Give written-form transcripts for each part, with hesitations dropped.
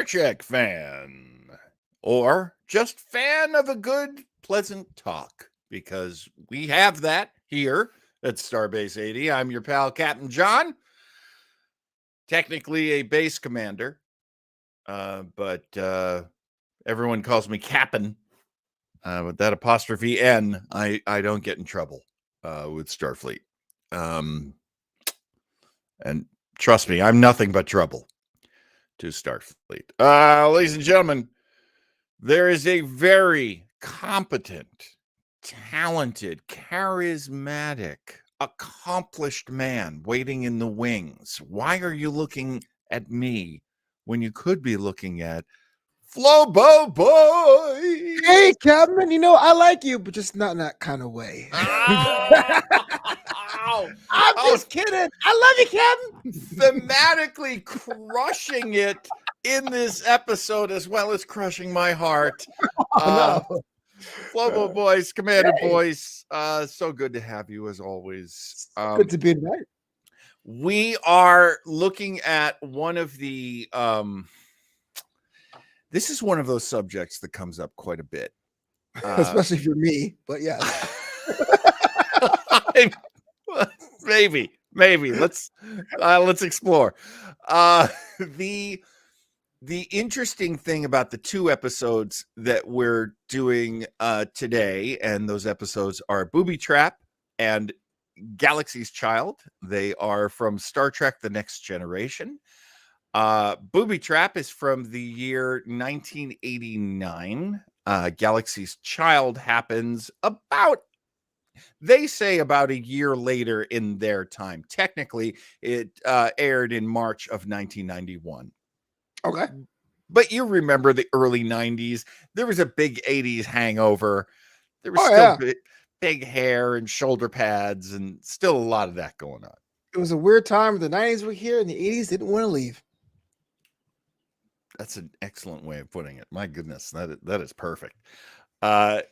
Trek fan, or just fan of a good, pleasant talk, because we have that here at Starbase 80. I'm your pal, Captain John, technically a base commander, but everyone calls me Cap'n. With that apostrophe N, I don't get in trouble with Starfleet. And trust me, I'm nothing but trouble to Starfleet. Ladies and gentlemen, there is a very competent, talented, charismatic, accomplished man waiting in the wings. Why are you looking at me when you could be looking at Flobo Boy? Hey, Captain, I like you, but just not in that kind of way. I'm just kidding. I love you, Captain. Thematically crushing it in this episode, as well as crushing my heart. No. Flobo Boyce, Commander Boyce, so good to have you as always. Good to be tonight. We are looking at one of the this is one of those subjects that comes up quite a bit. Especially for me, but yeah. maybe let's explore. The interesting thing about the two episodes that we're doing today, and those episodes are Booby Trap and Galaxy's Child. They are from Star Trek: The Next Generation. Booby Trap is from the year 1989. Galaxy's Child happens about, they say, about a year later in their time. Technically, it aired in March of 1991. Okay. But you remember the early 90s. There was a big 80s hangover. There was still big hair and shoulder pads and still a lot of that going on. It was a weird time. The 90s were here and the 80s didn't want to leave. That's an excellent way of putting it. My goodness, that is perfect.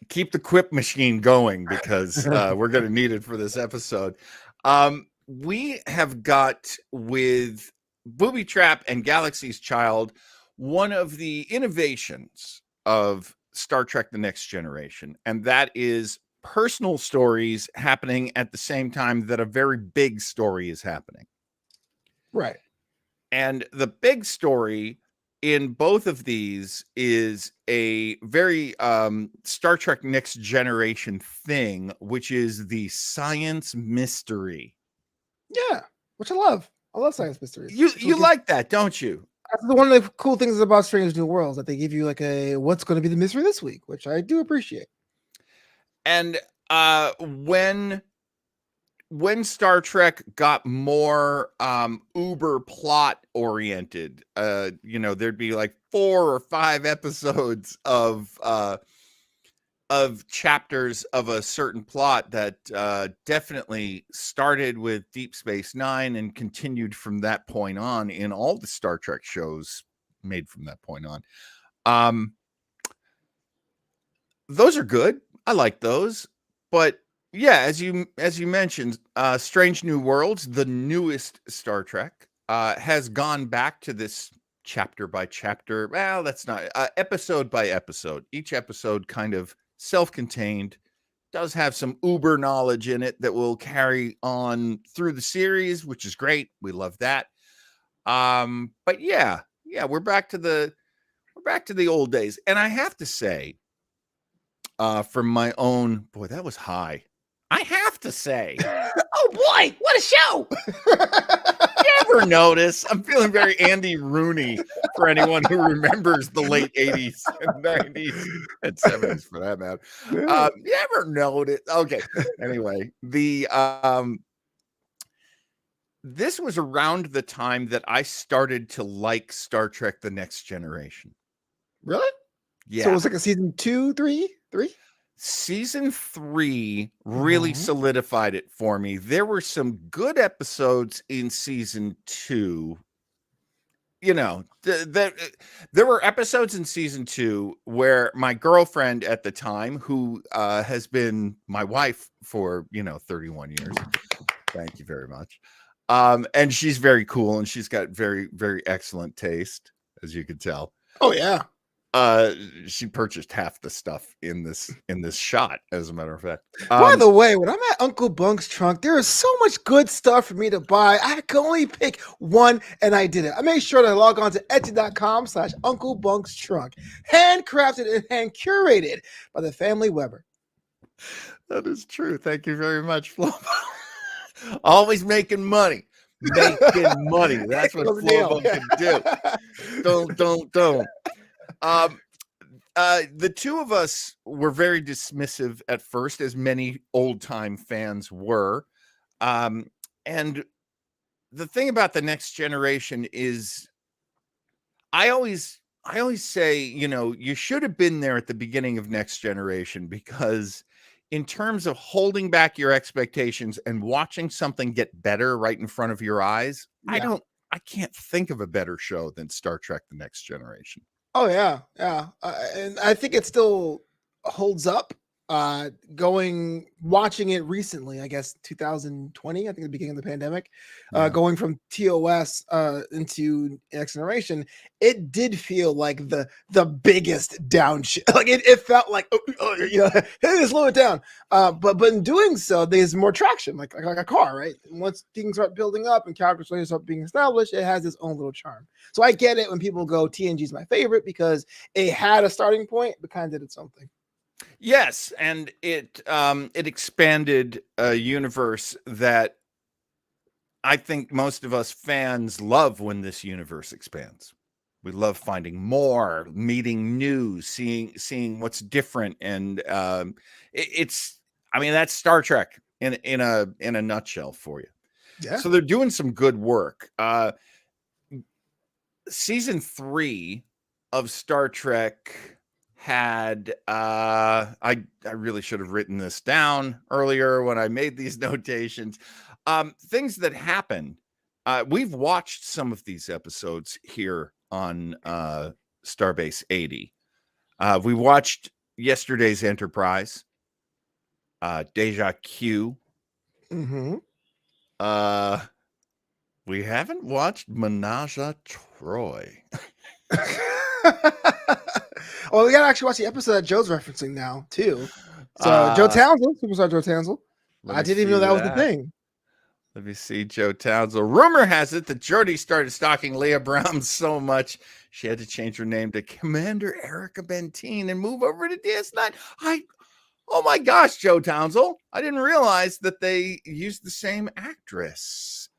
Keep the quip machine going, because we're going to need it for this episode. We have got, with Booby Trap and Galaxy's Child, one of the innovations of Star Trek: The Next Generation, and that is personal stories happening at the same time that a very big story is happening. Right. And the big story in both of these is a very Star Trek Next Generation thing, which is the science mystery. Yeah, which I love. I love science mysteries. You like that, don't you? That's one of the cool things about Strange New Worlds, that they give you like a what's going to be the mystery this week, which I do appreciate. And when Star Trek got more uber plot oriented, there'd be like 4 or 5 episodes of chapters of a certain plot that definitely started with Deep Space Nine and continued from that point on in all the Star Trek shows made from that point on. Those are good. I like those. But yeah, as you mentioned, Strange New Worlds, the newest Star Trek, has gone back to this chapter by chapter. Well, that's not episode by episode. Each episode kind of self-contained, does have some uber knowledge in it that will carry on through the series, which is great. We love that. But yeah, we're back to the old days. And I have to say, from my own, boy, that was high. I have to say, oh boy, what a show! You ever notice? I'm feeling very Andy Rooney for anyone who remembers the late 80s and 90s and 70s for that matter. You ever notice? Okay. Anyway, this was around the time that I started to like Star Trek: The Next Generation. Really? Yeah. So it was like a season 2, 3? Season 3 really solidified it for me. There were some good episodes in season 2. There were episodes in season 2 where my girlfriend at the time, who has been my wife for 31 years, thank you very much, and she's very cool and she's got very, very excellent taste, as you could tell. Oh yeah. She purchased half the stuff in this shot, as a matter of fact. By the way, when I'm at Uncle Bunk's trunk, there is so much good stuff for me to buy. I could only pick one, and I did it. I made sure to log on to Etsy.com/Uncle Bunk's trunk, handcrafted and hand curated by the family Weber. That is true. Thank you very much, Flo. Always making money. Making money. That's what Flo can do. Don't. The two of us were very dismissive at first, as many old-time fans were. And the thing about the Next Generation is I always say, you should have been there at the beginning of Next Generation, because in terms of holding back your expectations and watching something get better right in front of your eyes, Yeah. I can't think of a better show than Star Trek: The Next Generation. Oh yeah, yeah, and I think it still holds up. Watching it recently, I guess 2020, I think the beginning of the pandemic, going from TOS into Next Generation, it did feel like the biggest downshift. Like it felt like hey, slow it down. But in doing so, there's more traction, like a car, right? And once things start building up and characters start being established, it has its own little charm. So I get it when people go TNG's my favorite, because it had a starting point, but kind of did its own thing. Yes, and it expanded a universe that I think most of us fans love. When this universe expands, we love finding more, meeting new, seeing what's different, and that's Star Trek in a nutshell for you. Yeah. So they're doing some good work. Season 3 of Star Trek had I really should have written this down earlier when I made these notations. Things that happen. We've watched some of these episodes here on Starbase 80. We watched yesterday's Enterprise, Deja Q. Mm-hmm. We haven't watched Menage a Troy. Well, we gotta actually watch the episode that Joe's referencing now too. So Joe Townsend, superstar Joe Townsend. I didn't even know that was the thing. Let me see, Joe Townsend. Rumor has it that Geordie started stalking Leah Brown so much she had to change her name to Commander Erica Bentine and move over to DS9. Oh my gosh, Joe Townsend. I didn't realize that they used the same actress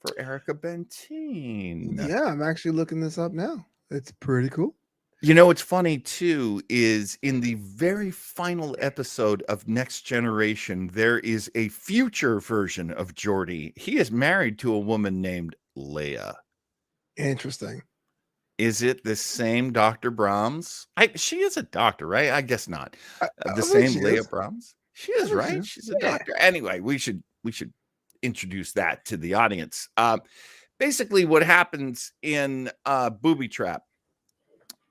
for Erica Bentine. Yeah, I'm actually looking this up now. It's pretty cool. What's funny too is in the very final episode of Next Generation, there is a future version of Geordie. He is married to a woman named Leia. Interesting. Is it the same Dr. Brahms? She is a doctor, right? I guess not. The same Leia Brahms? She is, right? She's a doctor. Anyway, we should introduce that to the audience. Basically, what happens in Booby Trap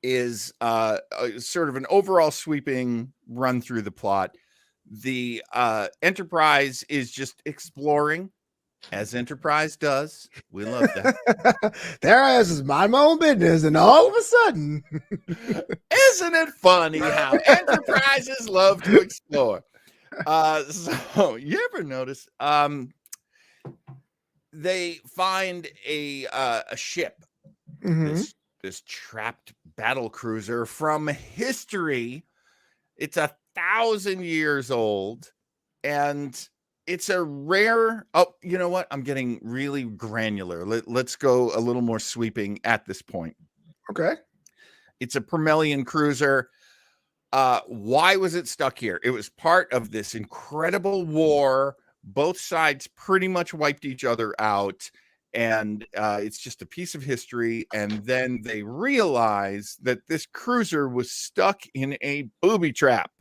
is sort of an overall sweeping run through the plot. The Enterprise is just exploring, as Enterprise does. We love that. There is mind my own business, and all of a sudden, isn't it funny how Enterprises love to explore? So you ever notice they find a ship, this trapped battle cruiser from history. It's 1,000 years old, and it's a rare. Oh, you know what? I'm getting really granular. Let's go a little more sweeping at this point. Okay. It's a Permelian cruiser. Why was it stuck here? It was part of this incredible war. Both sides pretty much wiped each other out. And it's just a piece of history. And then they realized that this cruiser was stuck in a booby trap.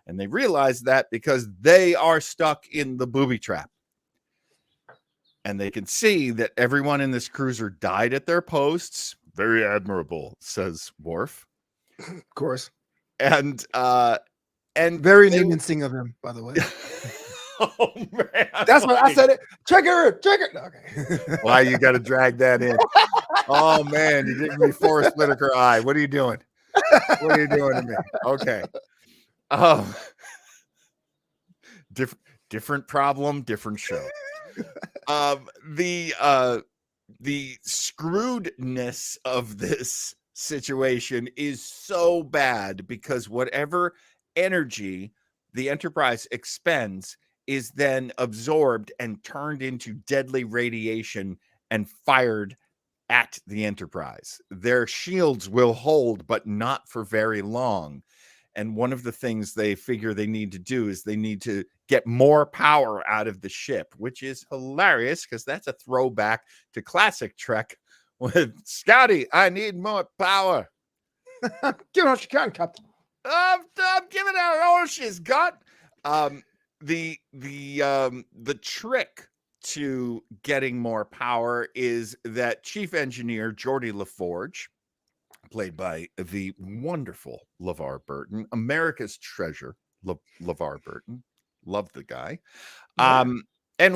And they realized that because they are stuck in the booby trap. And they can see that everyone in this cruiser died at their posts. Very admirable, says Worf. Of course. And very convincing of him, by the way. Oh man, that's what I said. It. Check it. Okay. Why you got to drag that in? Oh man, you're giving me Forrest Whitaker eye. What are you doing? What are you doing to me? Okay. Um, different problem, different show. Um, the screwedness of this situation is so bad because whatever energy the Enterprise expends is then absorbed and turned into deadly radiation and fired at the Enterprise. Their shields will hold, but not for very long. And one of the things they figure they need to do is they need to get more power out of the ship, which is hilarious because that's a throwback to classic Trek with Scotty, I need more power. Give it what you can, Captain. I'm giving her all she's got. The trick to getting more power is that chief engineer Geordie LaForge, played by the wonderful LeVar Burton, America's treasure, LeVar Burton. Love the guy. And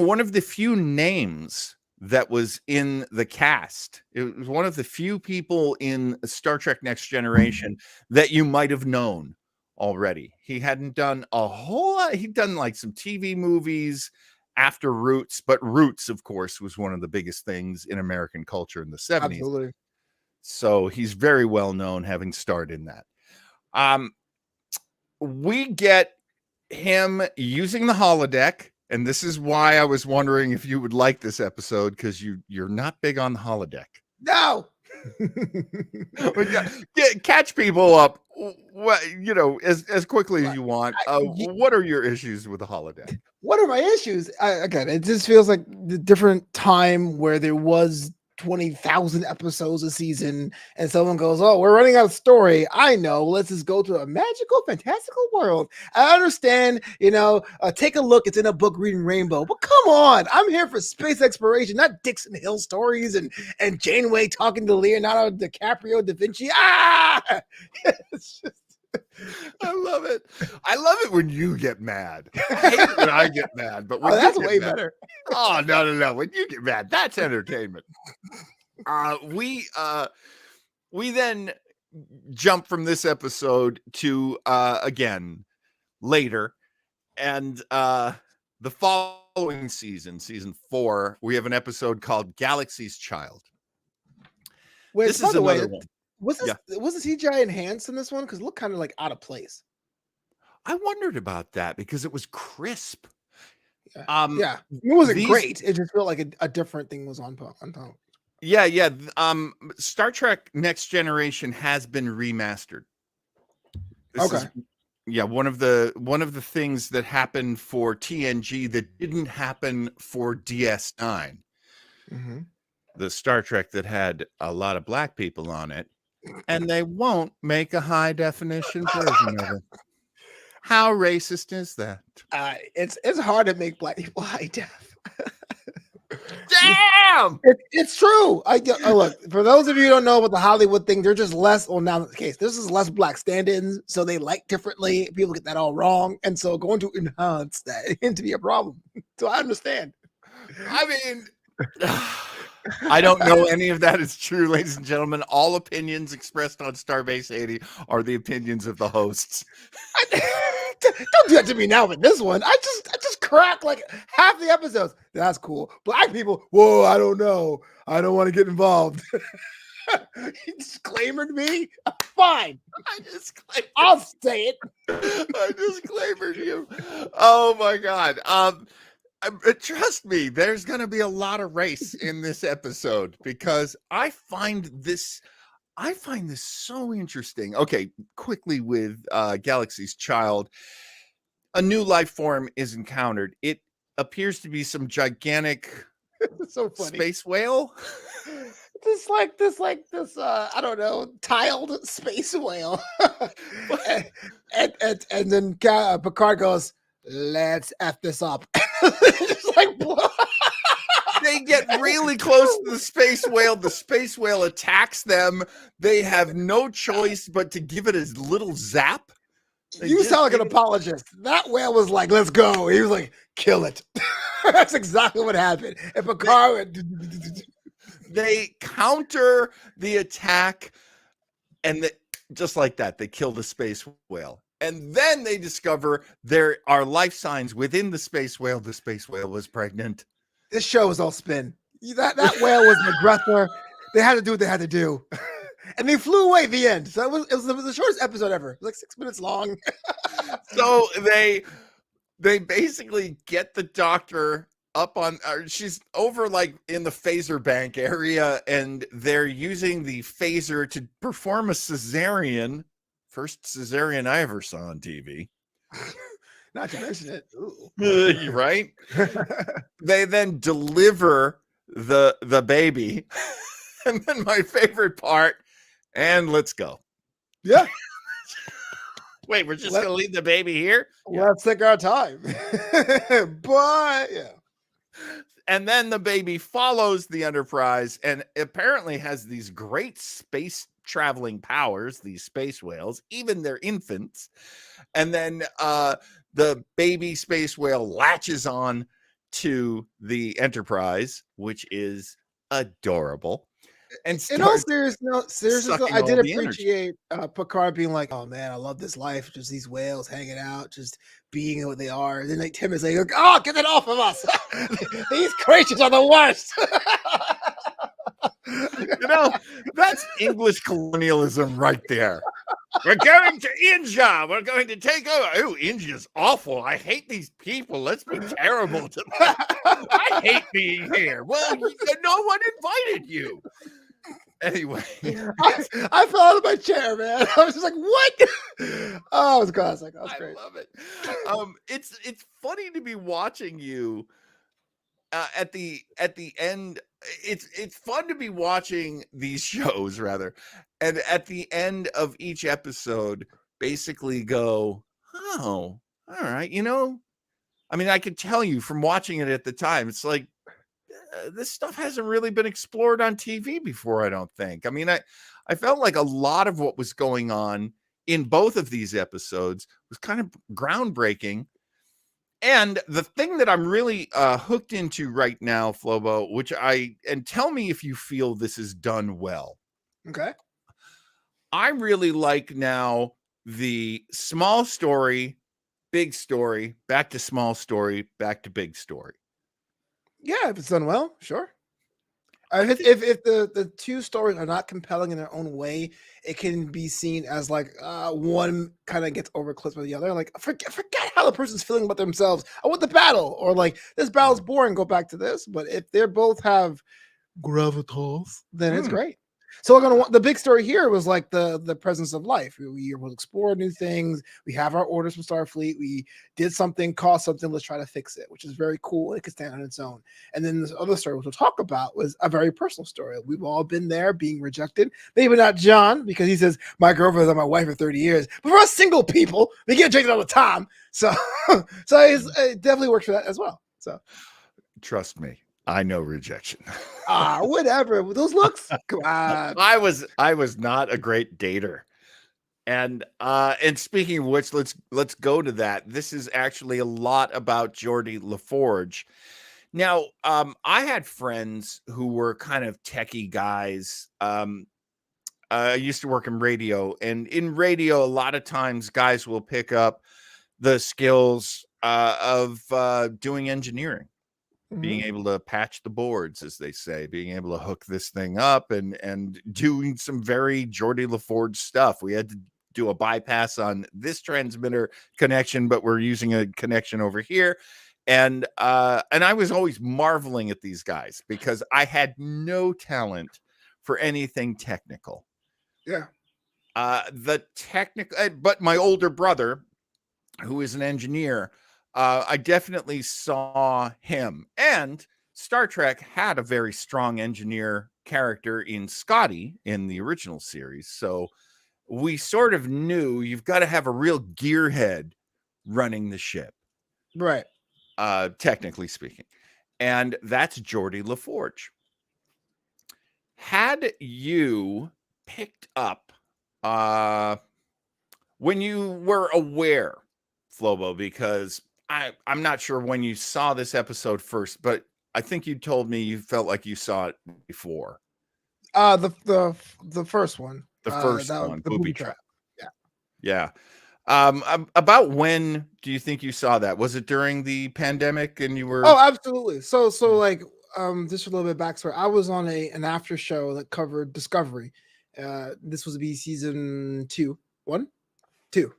one of the few names that was in the cast. It was one of the few people in Star Trek Next Generation that you might have known already. He hadn't done a whole lot. He'd done like some TV movies after Roots, but Roots, of course, was one of the biggest things in American culture in the 70s. Absolutely. So he's very well known, having starred in that. We get him using the holodeck, and this is why I was wondering if you would like this episode, because you're not big on the holodeck. No. Catch people up, as quickly as you want. What are your issues with the holodeck? What are my issues? Again, it just feels like the different time where there was 20,000 episodes a season, and someone goes, "Oh, we're running out of story." I know. Let's just go to a magical, fantastical world. I understand. Take a look. It's in a book, Reading Rainbow. But come on, I'm here for space exploration, not Dixon Hill stories and Janeway talking to Leonardo DiCaprio, Da Vinci. It's just. I love it. I love it when you get mad. I hate when I get mad, but when that's way better. Oh, no. When you get mad, that's entertainment. We then jump from this episode to again later, and the following season 4, we have an episode called Galaxy's Child. Wait, this is another one. Was the CGI enhanced in this one? Because it looked kind of like out of place. I wondered about that because it was crisp. It wasn't great. It just felt like a different thing was on top. Yeah. Star Trek Next Generation has been remastered. This is one of the things that happened for TNG that didn't happen for DS9. Mm-hmm. The Star Trek that had a lot of black people on it. And they won't make a high definition version of it. How racist is that? It's hard to make black people high def. Damn! It's true. Look, for those of you who don't know about the Hollywood thing, they're just less. Well, now in the case, this is less black stand-ins, so they like differently. People get that all wrong, and so going to enhance that into be a problem. So I understand. I mean. I don't know any of that is true, ladies and gentlemen. All opinions expressed on Starbase 80 are the opinions of the hosts. Don't do that to me now with this one. I just crack like half the episodes. That's cool. Black people, whoa, I don't know. I don't want to get involved. He disclaimered me. Fine. I'll say it. I disclaimered you. Oh my God. Trust me, there's going to be a lot of race in this episode because I find this so interesting. Okay, quickly with Galaxy's Child, a new life form is encountered. It appears to be some gigantic so funny. Space whale. This I don't know, tiled space whale. and then Picard goes, "Let's F this up." Just like they get really close to the space whale. The space whale attacks them. They have no choice but to give it a little zap. You sound like an apologist. That whale was like, "Let's go." He was like, "Kill it." That's exactly what happened. And Picard They counter the attack, and just like that, they kill the space whale. And then they discover there are life signs within the space whale. The space whale was pregnant. This show was all spin. That whale was an aggressor. They had to do what they had to do. And they flew away at the end. So it was the shortest episode ever. It was like 6 minutes long. So they basically get the doctor up on, she's over like in the phaser bank area, and they're using the phaser to perform a cesarean. First cesarean I ever saw on TV. Not to mention it. Right? They then deliver the baby. And then my favorite part, and let's go. Yeah. Wait, we're just going to leave the baby here? Let's take our time. But, yeah. And then the baby follows the Enterprise and apparently has these great space traveling powers, these space whales, even they're infants. And then the baby space whale latches on to the Enterprise, which is adorable. And in all seriousness, I did appreciate Picard being like, "Oh man, I love this life. Just these whales hanging out, just being what they are." And then like Tim is like, "Oh, get it off of us! These creatures are the worst." That's English colonialism right there. We're going to India. We're going to take over. Oh, India's awful. I hate these people. Let's be terrible to them. I hate being here. Well, no one invited you. Anyway, I fell out of my chair, man. I was just like, "What?" Oh, it was classic. That was great. I love it. It's funny to be watching you at the end. It's fun to be watching these shows, rather, and at the end of each episode, basically go, "Oh, all right." I mean, I could tell you from watching it at the time, it's like, this stuff hasn't really been explored on TV before, I don't think. I mean, I felt like a lot of what was going on in both of these episodes was kind of groundbreaking. And the thing that I'm really hooked into right now, Flobo, and tell me if you feel this is done well. Okay. I really like now the small story, big story, back to small story, back to big story. Yeah, if it's done well, sure. If the two stories are not compelling in their own way, it can be seen as like one kind of gets overclipped by the other. Like forget how the person's feeling about themselves. I want the battle, or like this battle's boring. Go back to this. But if they both have gravitas, then it's great. So the big story here was like the presence of life. We will explore new things. We have our orders from Starfleet. We did something, caused something. Let's try to fix it, which is very cool. It could stand on its own. And then this other story, which we'll talk about, was a very personal story. We've all been there, being rejected. Maybe not John, because he says my girlfriend was my wife for 30 years. But for us single people, we get rejected all the time. So it definitely works for that as well. So trust me. I know rejection. Whatever. Those looks. Come on. I was not a great dater. And speaking of which, let's go to that. This is actually a lot about Geordie LaForge. Now, I had friends who were kind of techie guys. I used to work in radio, and in radio, a lot of times guys will pick up the skills of doing engineering. Being able to patch the boards, as they say, being able to hook this thing up and doing some very Geordie LaForge stuff. We had to do a bypass on this transmitter connection, but we're using a connection over here. And I was always marveling at these guys because I had no talent for anything technical. Yeah. The technical, but my older brother, who is an engineer, I definitely saw him. And Star Trek had a very strong engineer character in Scotty in the original series. So we sort of knew you've got to have a real gearhead running the ship. Right. Technically speaking. And that's Geordie LaForge. Had you picked up when you were aware, Flobo, because I'm not sure when you saw this episode first, but I think you told me you felt like you saw it before. The first one. The first That one, the Booby Booby Trap. Trap. Yeah. Yeah. About when do you think you saw that? Was it during the pandemic and you Oh, were absolutely. So Yeah. like just a little bit backstory. I was on an after show that covered Discovery. This was be season one, two.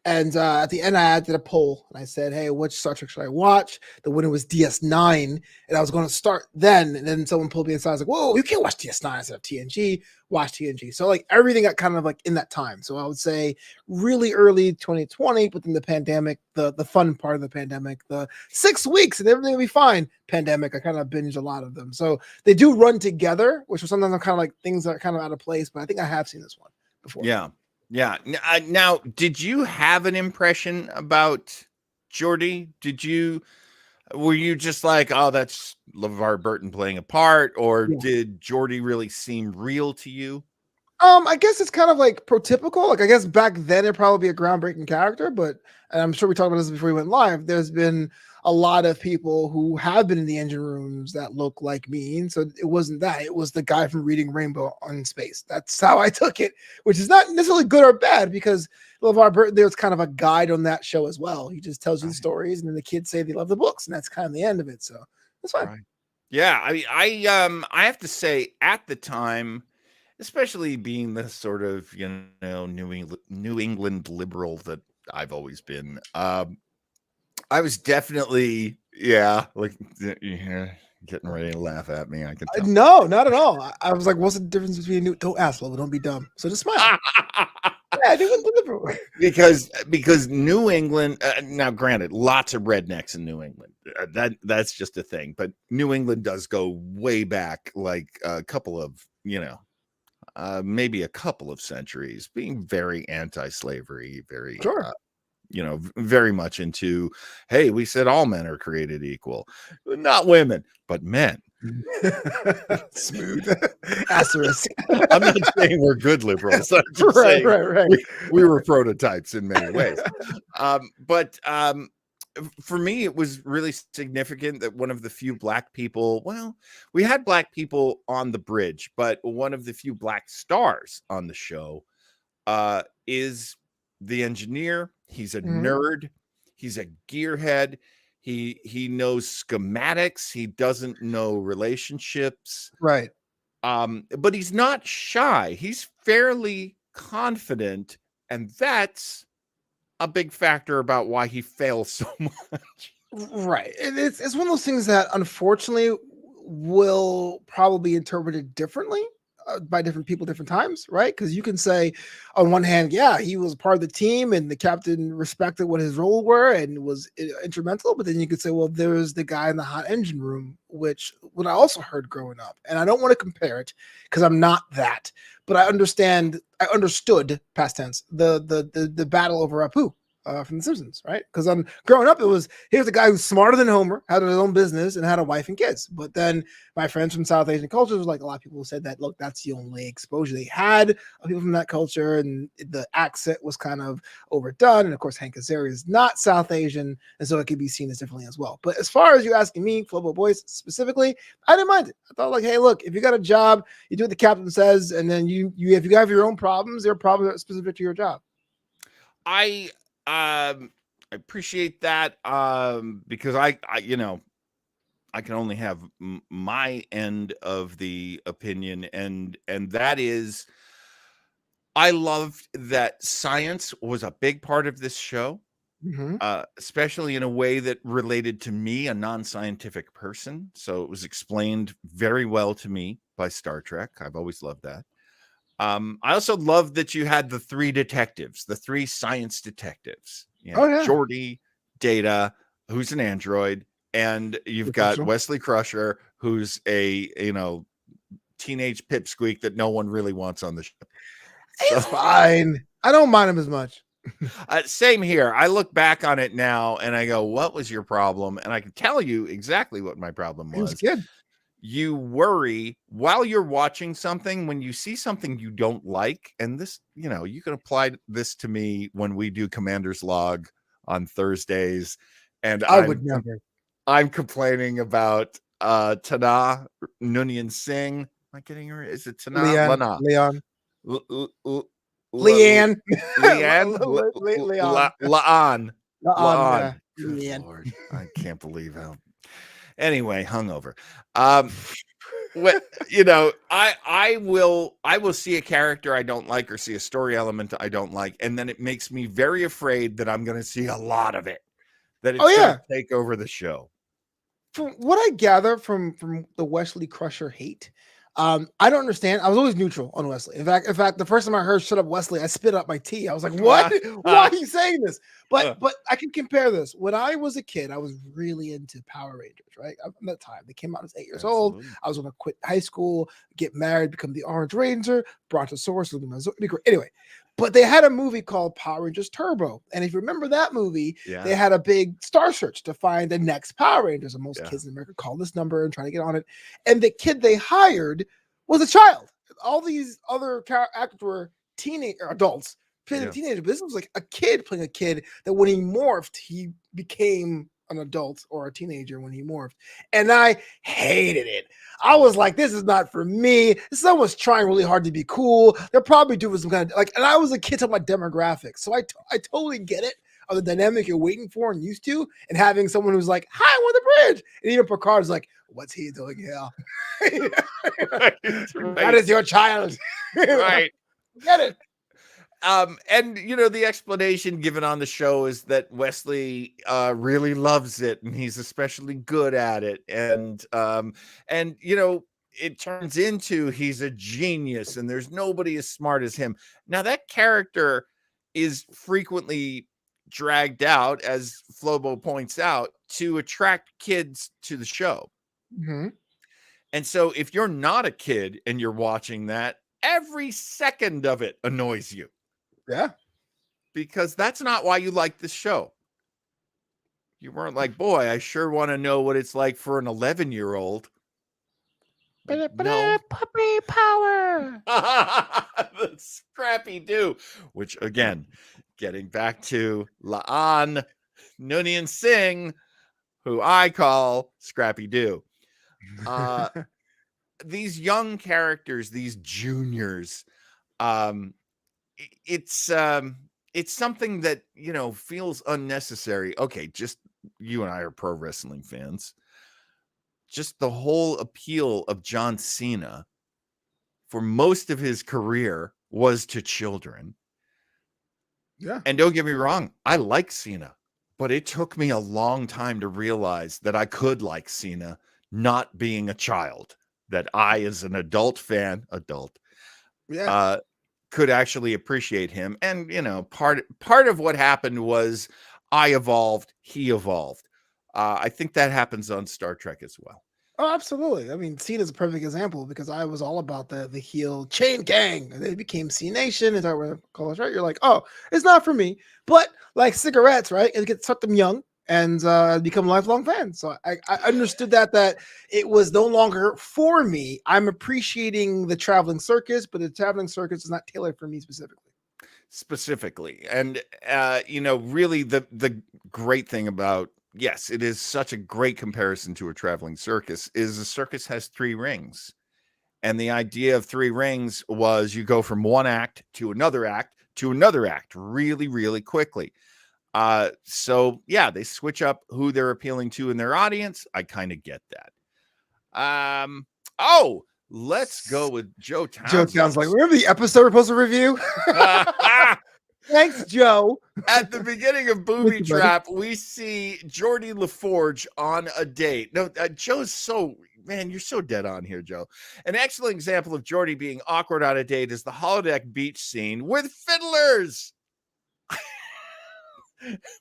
And at the end, I did a poll and I said, "Hey, which Star Trek should I watch?" The winner was DS9, and I was going to start then. And then someone pulled me aside. I was like, "Whoa, you can't watch DS9." I said, "TNG, watch TNG." So like everything got kind of like in that time. So I would say really early 2020, but then the pandemic, the fun part of the pandemic, the 6 weeks and everything will be fine. Pandemic, I kind of binged a lot of them. So they do run together, which was sometimes kind of like things that are kind of out of place. But I think I have seen this one before. Yeah. Yeah. Now, did you have an impression about Geordie? Were you just like, oh, that's LeVar Burton playing a part, or Yeah. did Geordie really seem real to you? I guess it's kind of like prototypical. Like I guess back then it'd probably be a groundbreaking character, but and I'm sure we talked about this before we went live. There's been a lot of people who have been in the engine rooms that look like me. And so it wasn't that. It was the guy from Reading Rainbow on Space. That's how I took it, which is not necessarily good or bad because LeVar Burton, there's kind of a guide on that show as well. He just tells you the Right. stories, and then the kids say they love the books, and that's kind of the end of it. So that's fine. Right. Yeah. I mean, I have to say at the time, especially being the sort of, New England liberal that I've always been, I was definitely, yeah, like, yeah, getting ready to laugh at me. I can tell. No, not at all. I was like, what's the difference between new? Don't ask, Lola. Don't be dumb. So just smile. Yeah, New England liberal. because New England, now granted, lots of rednecks in New England. That's just a thing. But New England does go way back, like a couple of, maybe a couple of centuries, being very anti-slavery, very Sure. very much into, hey, we said all men are created equal, not women, but men. Smooth asterisk. I'm not saying we're good liberals. I'm just right, saying right. we were prototypes in many ways. But for me, it was really significant that one of the few black people, well, we had black people on the bridge, but one of the few black stars on the show is the engineer. He's a Mhm. nerd. He's a gearhead. He knows schematics. He doesn't know relationships. Right. But he's not shy. He's fairly confident, and that's a big factor about why he fails so much. Right. It's one of those things that unfortunately will probably be interpreted differently by different people, different times, right? Because you can say, on one hand, yeah, he was part of the team and the captain respected what his role were and was instrumental. But then you could say, well, there's the guy in the hot engine room, which what I also heard growing up. And I don't want to compare it because I'm not that, but I understood past tense the battle over Apu from The Simpsons, right? Because I'm growing up, it was here's a guy who's smarter than Homer, had his own business, and had a wife and kids. But then my friends from South Asian cultures was like a lot of people said that look, that's the only exposure they had of people from that culture, and the accent was kind of overdone. And of course, Hank Azaria is not South Asian, and so it could be seen as differently as well. But as far as you asking me, Flobo Boyce specifically, I didn't mind it. I thought like, hey, look, if you got a job, you do what the captain says, and then you if you have your own problems, they're problems that are specific to your job. I appreciate that because I can only have my end of the opinion, and that is I loved that science was a big part of this show, Mm-hmm. especially in a way that related to me, a non-scientific person. So it was explained very well to me by Star Trek. I've always loved that. I also love that you had the three detectives, the three science detectives. You Oh have yeah, Geordie, Data, who's an android, and you've got professional. Wesley Crusher, who's a teenage pipsqueak that no one really wants on the ship. So It's fine. I don't mind him as much. same here. I look back on it now and I go, "What was your problem?" And I can tell you exactly what my problem He was was. good. You worry while you're watching something when you see something you don't like, and this, you can apply this to me when we do Commander's Log on Thursdays, and I would never. I'm complaining about Tana Nunyan Singh. Am I getting her? Is it Tana? Leon, L- l- l- l- Leanne, Leanne? Leon, Laan. yeah, Laan. Good Leanne. Lord. I can't believe how. Anyway, hungover. What I will see a character I don't like or see a story element I don't like, and then it makes me very afraid that I'm going to see a lot of it, that it's going to take over the show. From what I gather from the Wesley Crusher hate, I don't understand. I was always neutral on Wesley. In fact, the first time I heard "Shut up, Wesley," I spit up my tea. I was like, "What? Why are you saying this?" But I can compare this. When I was a kid, I was really into Power Rangers. Right at that time, they came out. I was 8 years old. I was going to quit high school, get married, become the Orange Ranger, Brontosaurus. Anyway, but they had a movie called Power Rangers Turbo, and if you remember that movie, they had a big star search to find the next Power Rangers, and most kids in America call this number and try to get on it. And the kid they hired was a child. All these other actors were adults playing a teenager, but this was like a kid playing a kid that when he morphed, he became an adult or a teenager when he morphed. And I hated it. I was like, this is not for me. Someone's trying really hard to be cool. They're probably doing some kind of and I was a kid talking about demographics. So I totally get it of the dynamic you're waiting for and used to, and having someone who's like, hi, I'm on the bridge. And even Picard's like, what's he doing here? Right. That is your child. Right. Get it. And the explanation given on the show is that Wesley really loves it and he's especially good at it. And it turns into he's a genius and there's nobody as smart as him. Now that character is frequently dragged out, as Flobo points out, to attract kids to the show. Mm-hmm. And so if you're not a kid and you're watching that, every second of it annoys you. Yeah. Because that's not why you like this show. You weren't like, boy, I sure want to know what it's like for an 11-year-old. No. Puppy power. The Scrappy Doo, which again, getting back to Laan Nunyan Singh, who I call Scrappy Doo. These young characters, these juniors, it's something that feels unnecessary. Okay, just you and I are pro wrestling fans. Just the whole appeal of John Cena for most of his career was to children. Yeah. And don't get me wrong, I like Cena, but it took me a long time to realize that I could like Cena not being a child, that I, as an adult fan, could actually appreciate him. And, part of what happened was I evolved, he evolved. I think that happens on Star Trek as well. Oh, absolutely. I mean, Cena's a perfect example because I was all about the heel chain gang, and they became C Nation. Is that what college, right? You're like, oh, it's not for me. But like cigarettes, right? It gets sucked them young and become lifelong fans. So I understood that it was no longer for me. I'm appreciating the traveling circus, but the traveling circus is not tailored for me specifically. And really the great thing about, yes, it is such a great comparison to a traveling circus, is a circus has 3 rings. And the idea of 3 rings was you go from one act to another act really, really quickly. So yeah, they switch up who they're appealing to in their audience. I kind of get that. Let's go with Joe Townsend. Joe Townsend, remember the episode we're supposed to review? Thanks, Joe. At the beginning of Booby Trap, we see Geordie LaForge on a date. No, Joe's you're so dead on here, Joe. An excellent example of Geordie being awkward on a date is the holodeck beach scene with fiddlers.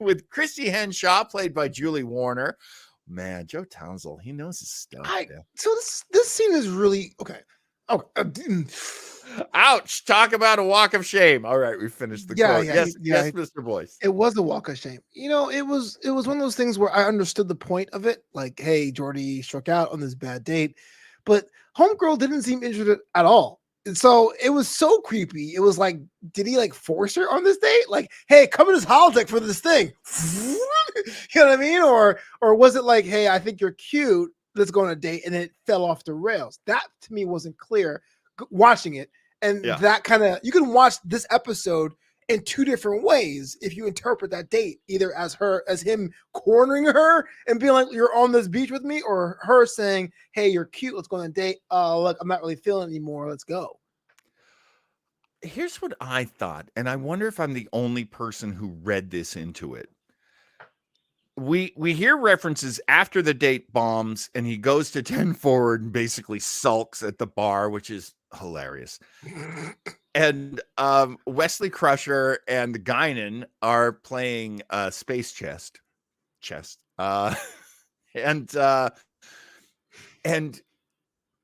With Christy Henshaw, played by Julie Warner. Man, Joe Townsend, he knows his stuff. So this scene is really okay. Oh, ouch! Talk about a walk of shame. All right, we finished the quote. Yes, Mr. Boyce. It was a walk of shame. It was one of those things where I understood the point of it. Like, hey, Geordie struck out on this bad date, but homegirl didn't seem interested at all. And so it was so creepy. It was like, did he like force her on this date? Like, hey, come in this holodeck for this thing. You know what I mean? Or was it like, hey, I think you're cute. let's go on a date, and it fell off the rails. That to me wasn't clear watching it. And that kind of, you can watch this episode in two different ways if you interpret that date, either as him cornering her and being like, you're on this beach with me, or her saying, hey, you're cute, let's go on a date. Look, I'm not really feeling it anymore, let's go. Here's what I thought, and I wonder if I'm the only person who read this into it. We hear references after the date bombs, and he goes to 10 forward and basically sulks at the bar, which is hilarious. And Wesley Crusher and Guinan are playing Space Chess. And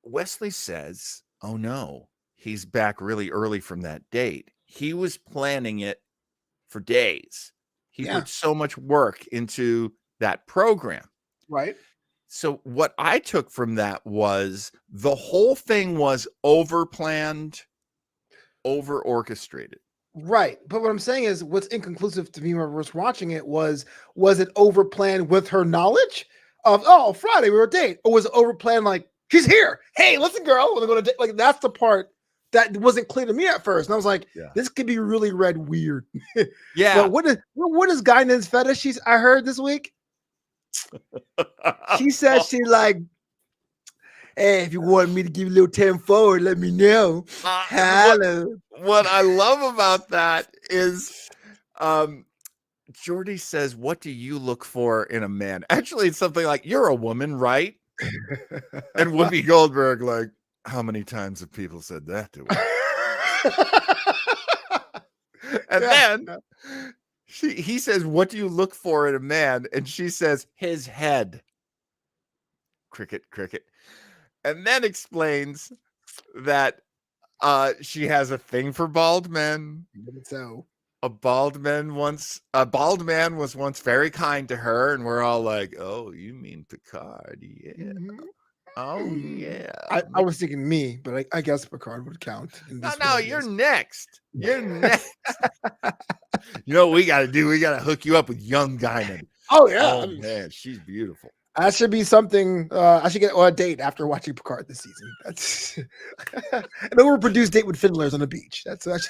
Wesley says, oh no, he's back really early from that date. He was planning it for days. He put so much work into that program. Right. So what I took from that was the whole thing was over-planned, over-orchestrated. Right. But what I'm saying is, what's inconclusive to me when I was watching it was it over-planned with her knowledge of, oh, Friday we were a date? Or was it over-planned like, she's here. Hey, listen, girl, we're going to date. Like, that's the part that wasn't clear to me at first. And I was like, this could be really read weird. But what is Guinan's fetish I heard this week? She said she like, hey, if you want me to give you a little 10 forward, let me know. Hello. What I love about that is Geordie says, what do you look for in a man? Actually, it's something like, you're a woman, right? And Whoopi Goldberg, like, how many times have people said that to her? And then he says, what do you look for in a man? And she says, his head. Cricket, cricket. And then explains that she has a thing for bald men. So a bald man was once very kind to her, and we're all like, oh, you mean Picard? Yeah. Mm-hmm. Oh yeah. I was thinking me, but I guess Picard would count. No, you're next. You're next. You know what we got to do? We got to hook you up with young Guinan. Oh yeah. Oh man, she's beautiful. That should be something. I should get a date after watching Picard this season. That's an overproduced date with fiddlers on the beach. That's what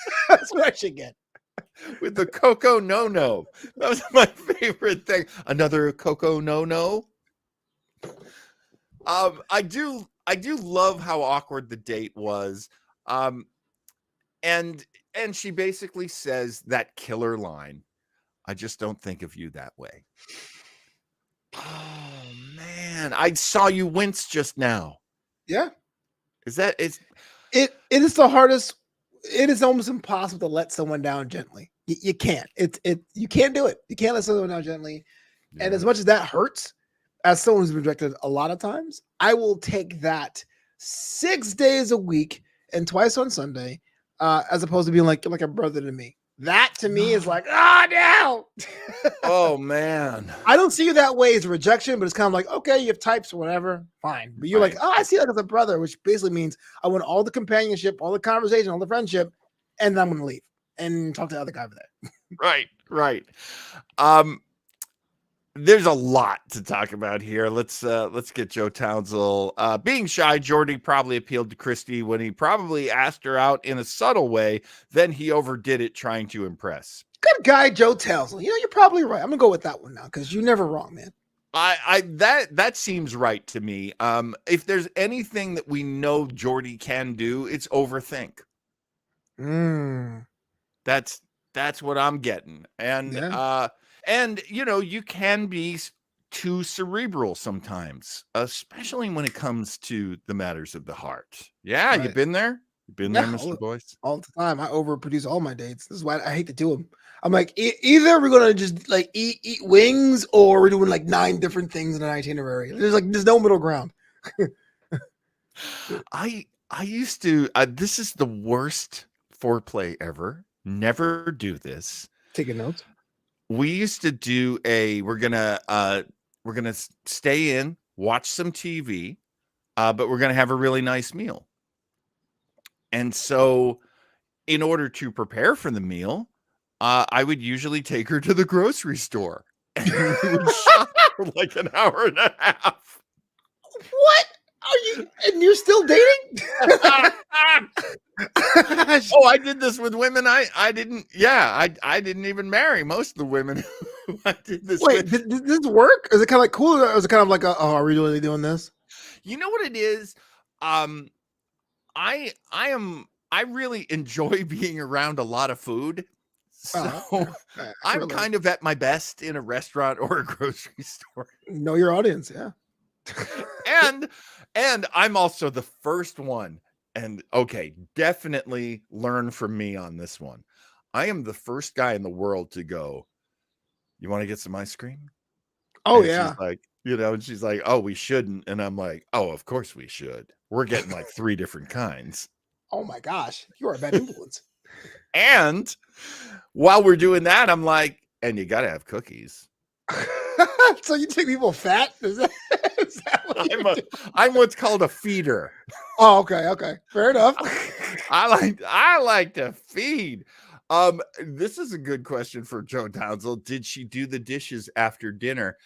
I should get. With the Coco No. That was my favorite thing. Another Coco No. I do love how awkward the date was. And she basically says that killer line, I just don't think of you that way. Oh man, I saw you wince just now. Yeah. It is the hardest. It is almost impossible to let someone down gently. You can't. You can't do it. You can't let someone down gently. Yeah. And as much as that hurts, as someone who's been rejected a lot of times, I will take that 6 days a week and twice on Sunday, as opposed to being like a brother to me. That to me is like, no. Oh man. I don't see you that way as a rejection, but it's kind of like, okay, you have types or whatever, fine. But you're like, I see that as a brother, which basically means I want all the companionship, all the conversation, all the friendship, and then I'm gonna leave and talk to the other guy over there. Right. There's a lot to talk about here. Let's get Joe Townsend. Being shy, Geordie probably appealed to Christy when he probably asked her out in a subtle way. Then he overdid it trying to impress. Good guy, Joe Townsend. You know, you're probably right. I'm gonna go with that one now because you're never wrong, man. That seems right to me. If there's anything that we know Geordie can do, it's overthink. That's what I'm getting. And, you know, you can be too cerebral sometimes, especially when it comes to the matters of the heart. Yeah, right. You've been there? You've been there, Mr. Boyce? All the time. I overproduce all my dates. This is why I hate to do them. I'm like, either we're going to just like eat wings or we're doing like 9 different things in an itinerary. There's no middle ground. I used to, this is the worst foreplay ever. Never do this. Taking notes. We used to do we're gonna stay in, watch some TV, but we're gonna have a really nice meal. And so in order to prepare for the meal, I would usually take her to the grocery store and we would shop for like an hour and a half. What are you? And you're still dating? Oh, I did this with women. I didn't. Yeah, I didn't even marry most of the women who I did this Wait, with. did this work? Is it kind of like cool, or is it kind of like, oh, are we really doing this? You know what it is? Um, I really enjoy being around a lot of food. So Okay. I can I'm relate. kind of at my best in a restaurant or a grocery store. Know your audience, yeah. And I'm also the first one. And okay, definitely learn from me on this one. I am the first guy in the world to go, "You want to get some ice cream?" Oh And she's yeah. like, and she's like, "Oh, we shouldn't." And I'm like, "Oh, of course we should. We're getting like 3 different kinds." Oh my gosh, you are a bad influence. And while we're doing that, I'm like, "And you got to have cookies." So you take people fat? Is that what I'm what's called a feeder. Oh, okay. Fair enough. I like to feed. This is a good question for Joe Townsend. Did she do the dishes after dinner?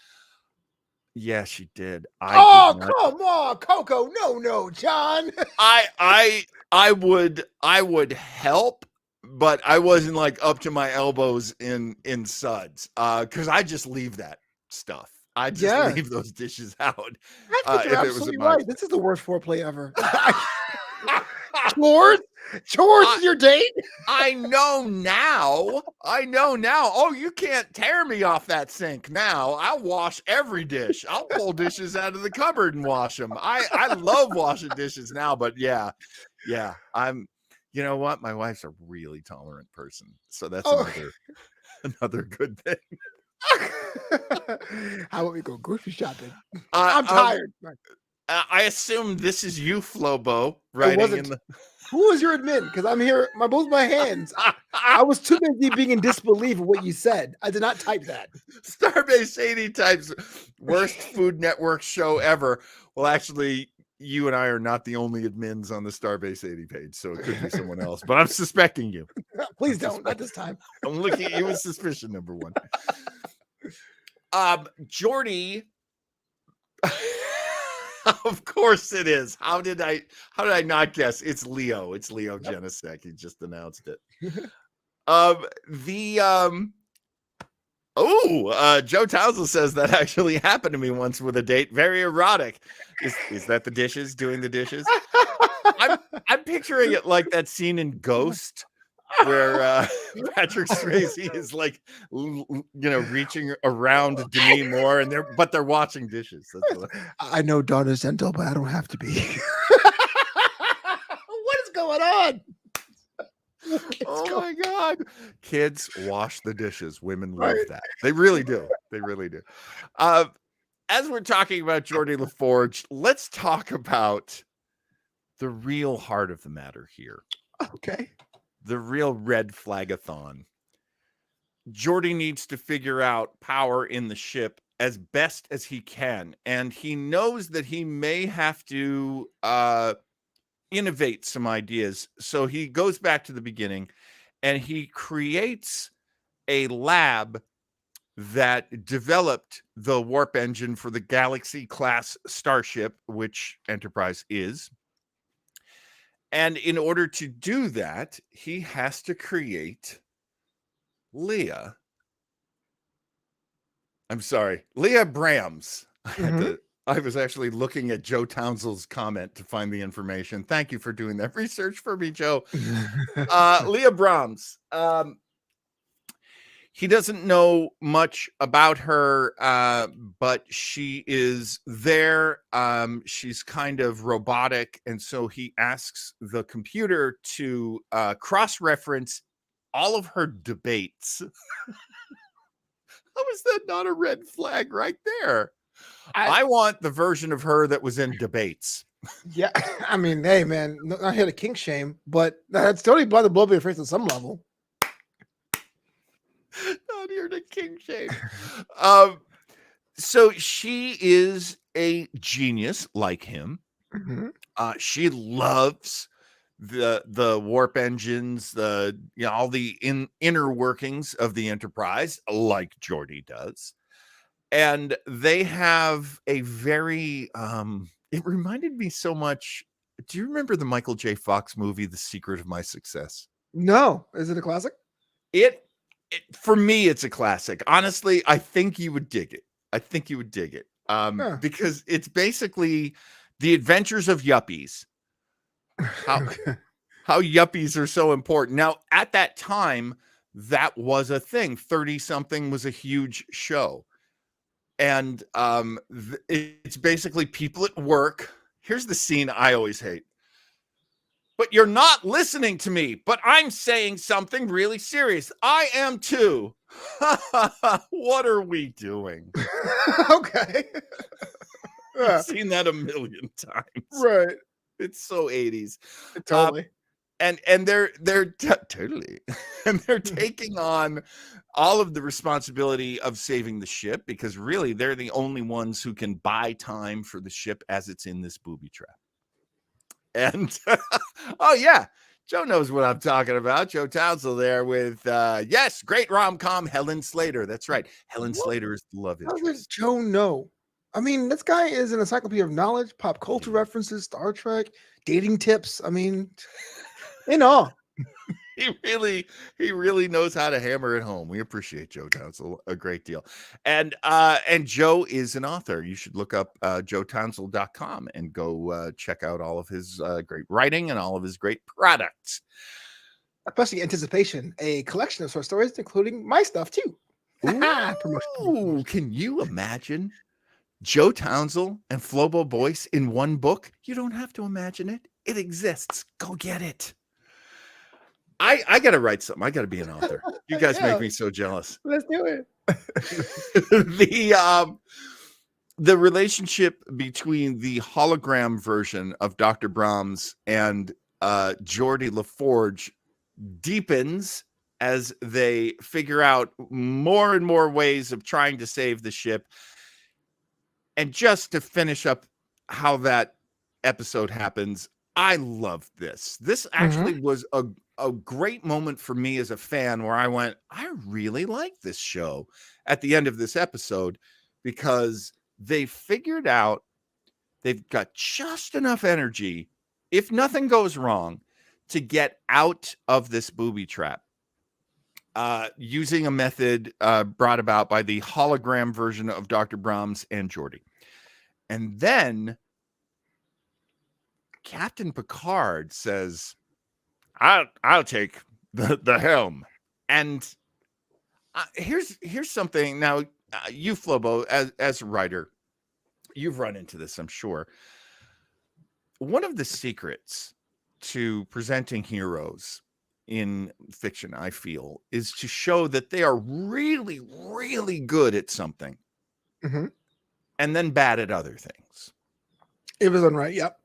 Yeah, she did. I Oh, did not. come on, Coco. No, John. I would help, but I wasn't like up to my elbows in suds. Because I just leave that stuff. I just Yeah. leave those dishes out. I think you're If it was absolutely at my right. This is the worst foreplay ever. Chores is your date? I know now. Oh, you can't tear me off that sink now. I'll wash every dish. I'll pull dishes out of the cupboard and wash them. I love washing dishes now, but yeah. You know what? My wife's a really tolerant person, so that's Oh. another good thing. How about we go grocery shopping? I'm tired. I assume this is you, Flobo, It writing wasn't. in the. Who was your admin? Because I'm here, both my hands. I was too busy being in disbelief of what you said. I did not type that. Starbase 80 types worst Food Network show ever. Well, actually, you and I are not the only admins on the Starbase 80 page, so it could be someone else. But I'm suspecting you. Please don't. Not this time. I'm looking at you with suspicion, number one. Geordie. Of course it is. How did I not guess? It's Leo. It's Leo Genesek. He just announced it. Joe Townsend says that actually happened to me once with a date. Very erotic. Is that the dishes? Doing the dishes? I'm picturing it like that scene in Ghost where Patrick Swayze is like, reaching around Demi Moore, and they're watching dishes. That's what I know Donna Zento, but I don't have to be. What is going on? Oh my God. Kids wash the dishes. Women love that. They really do. As we're talking about Geordie LaForge, let's talk about the real heart of the matter here. Okay. The real red flagathon. Geordie needs to figure out power in the ship as best as he can. And he knows that he may have to innovate some ideas. So he goes back to the beginning and he creates a lab that developed the warp engine for the Galaxy class starship, which Enterprise is. And in order to do that, he has to create Leah. I'm sorry, Leah Brahms. I was actually looking at Joe Townsend's comment to find the information. Thank you for doing that research for me, Joe. Leah Brahms. He doesn't know much about her, but she is there. She's kind of robotic. And so he asks the computer to cross-reference all of her debates. How is that not a red flag right there? I want the version of her that was in debates. Yeah, I mean, hey, man, not here to kink shame, but that's totally by the blow up your face on some level. Not here to kink shame. So she is a genius like him. She loves the warp engines, all the inner workings of the Enterprise, like Geordie does. And they have a very It reminded me so much. Do you remember the Michael J. Fox movie, The Secret of My Success? No, is it a classic? It for me, it's a classic. Honestly, I think you would dig it. I think you would dig it. Huh. Because it's basically the adventures of yuppies. How Okay. how yuppies are so important. Now, at that time, that was a thing. 30 something was a huge show. And it's basically people at work. Here's the scene I always hate. But you're not listening to me, but I'm saying something really serious. I am too. What are we doing? Okay. Yeah, I've seen that a million times. right. It's so 80s. Totally. And they're totally and they're taking on all of the responsibility of saving the ship, because really they're the only ones who can buy time for the ship as it's in this booby trap. And oh yeah, Joe knows what I'm talking about. Joe Townsend there with yes, great rom-com, Helen Slater. That's right. Helen What? Slater is the love How does interest. Joe know? I mean, this guy is an encyclopedia of knowledge, pop culture references, Star Trek, dating tips. I mean, in all. He really knows how to hammer it home. We appreciate Joe Townsend a great deal. And Joe is an author. You should look up joetownsend.com and go check out all of his great writing and all of his great products. Especially Anticipation, a collection of short stories, including my stuff too. Promotion. Ooh, can you imagine Joe Townsend and Flobo Boyce in one book? You don't have to imagine it. It exists. Go get it. I got to write something. I got to be an author. You guys Yeah. make me so jealous. Let's do it. The relationship between the hologram version of Dr. Brahms and Geordie LaForge deepens as they figure out more and more ways of trying to save the ship. And just to finish up how that episode happens, I love this. This actually was a great moment for me as a fan, where I went, I really like this show at the end of this episode, because they figured out they've got just enough energy, if nothing goes wrong, to get out of this booby trap. Using a method brought about by the hologram version of Dr. Brahms and Geordie. And then Captain Picard says, I'll take the helm. And here's something. Now, you, Flobo, as a writer, you've run into this, I'm sure. One of the secrets to presenting heroes in fiction, I feel, is to show that they are really, really good at something, and then bad at other things. It was on right. Yep.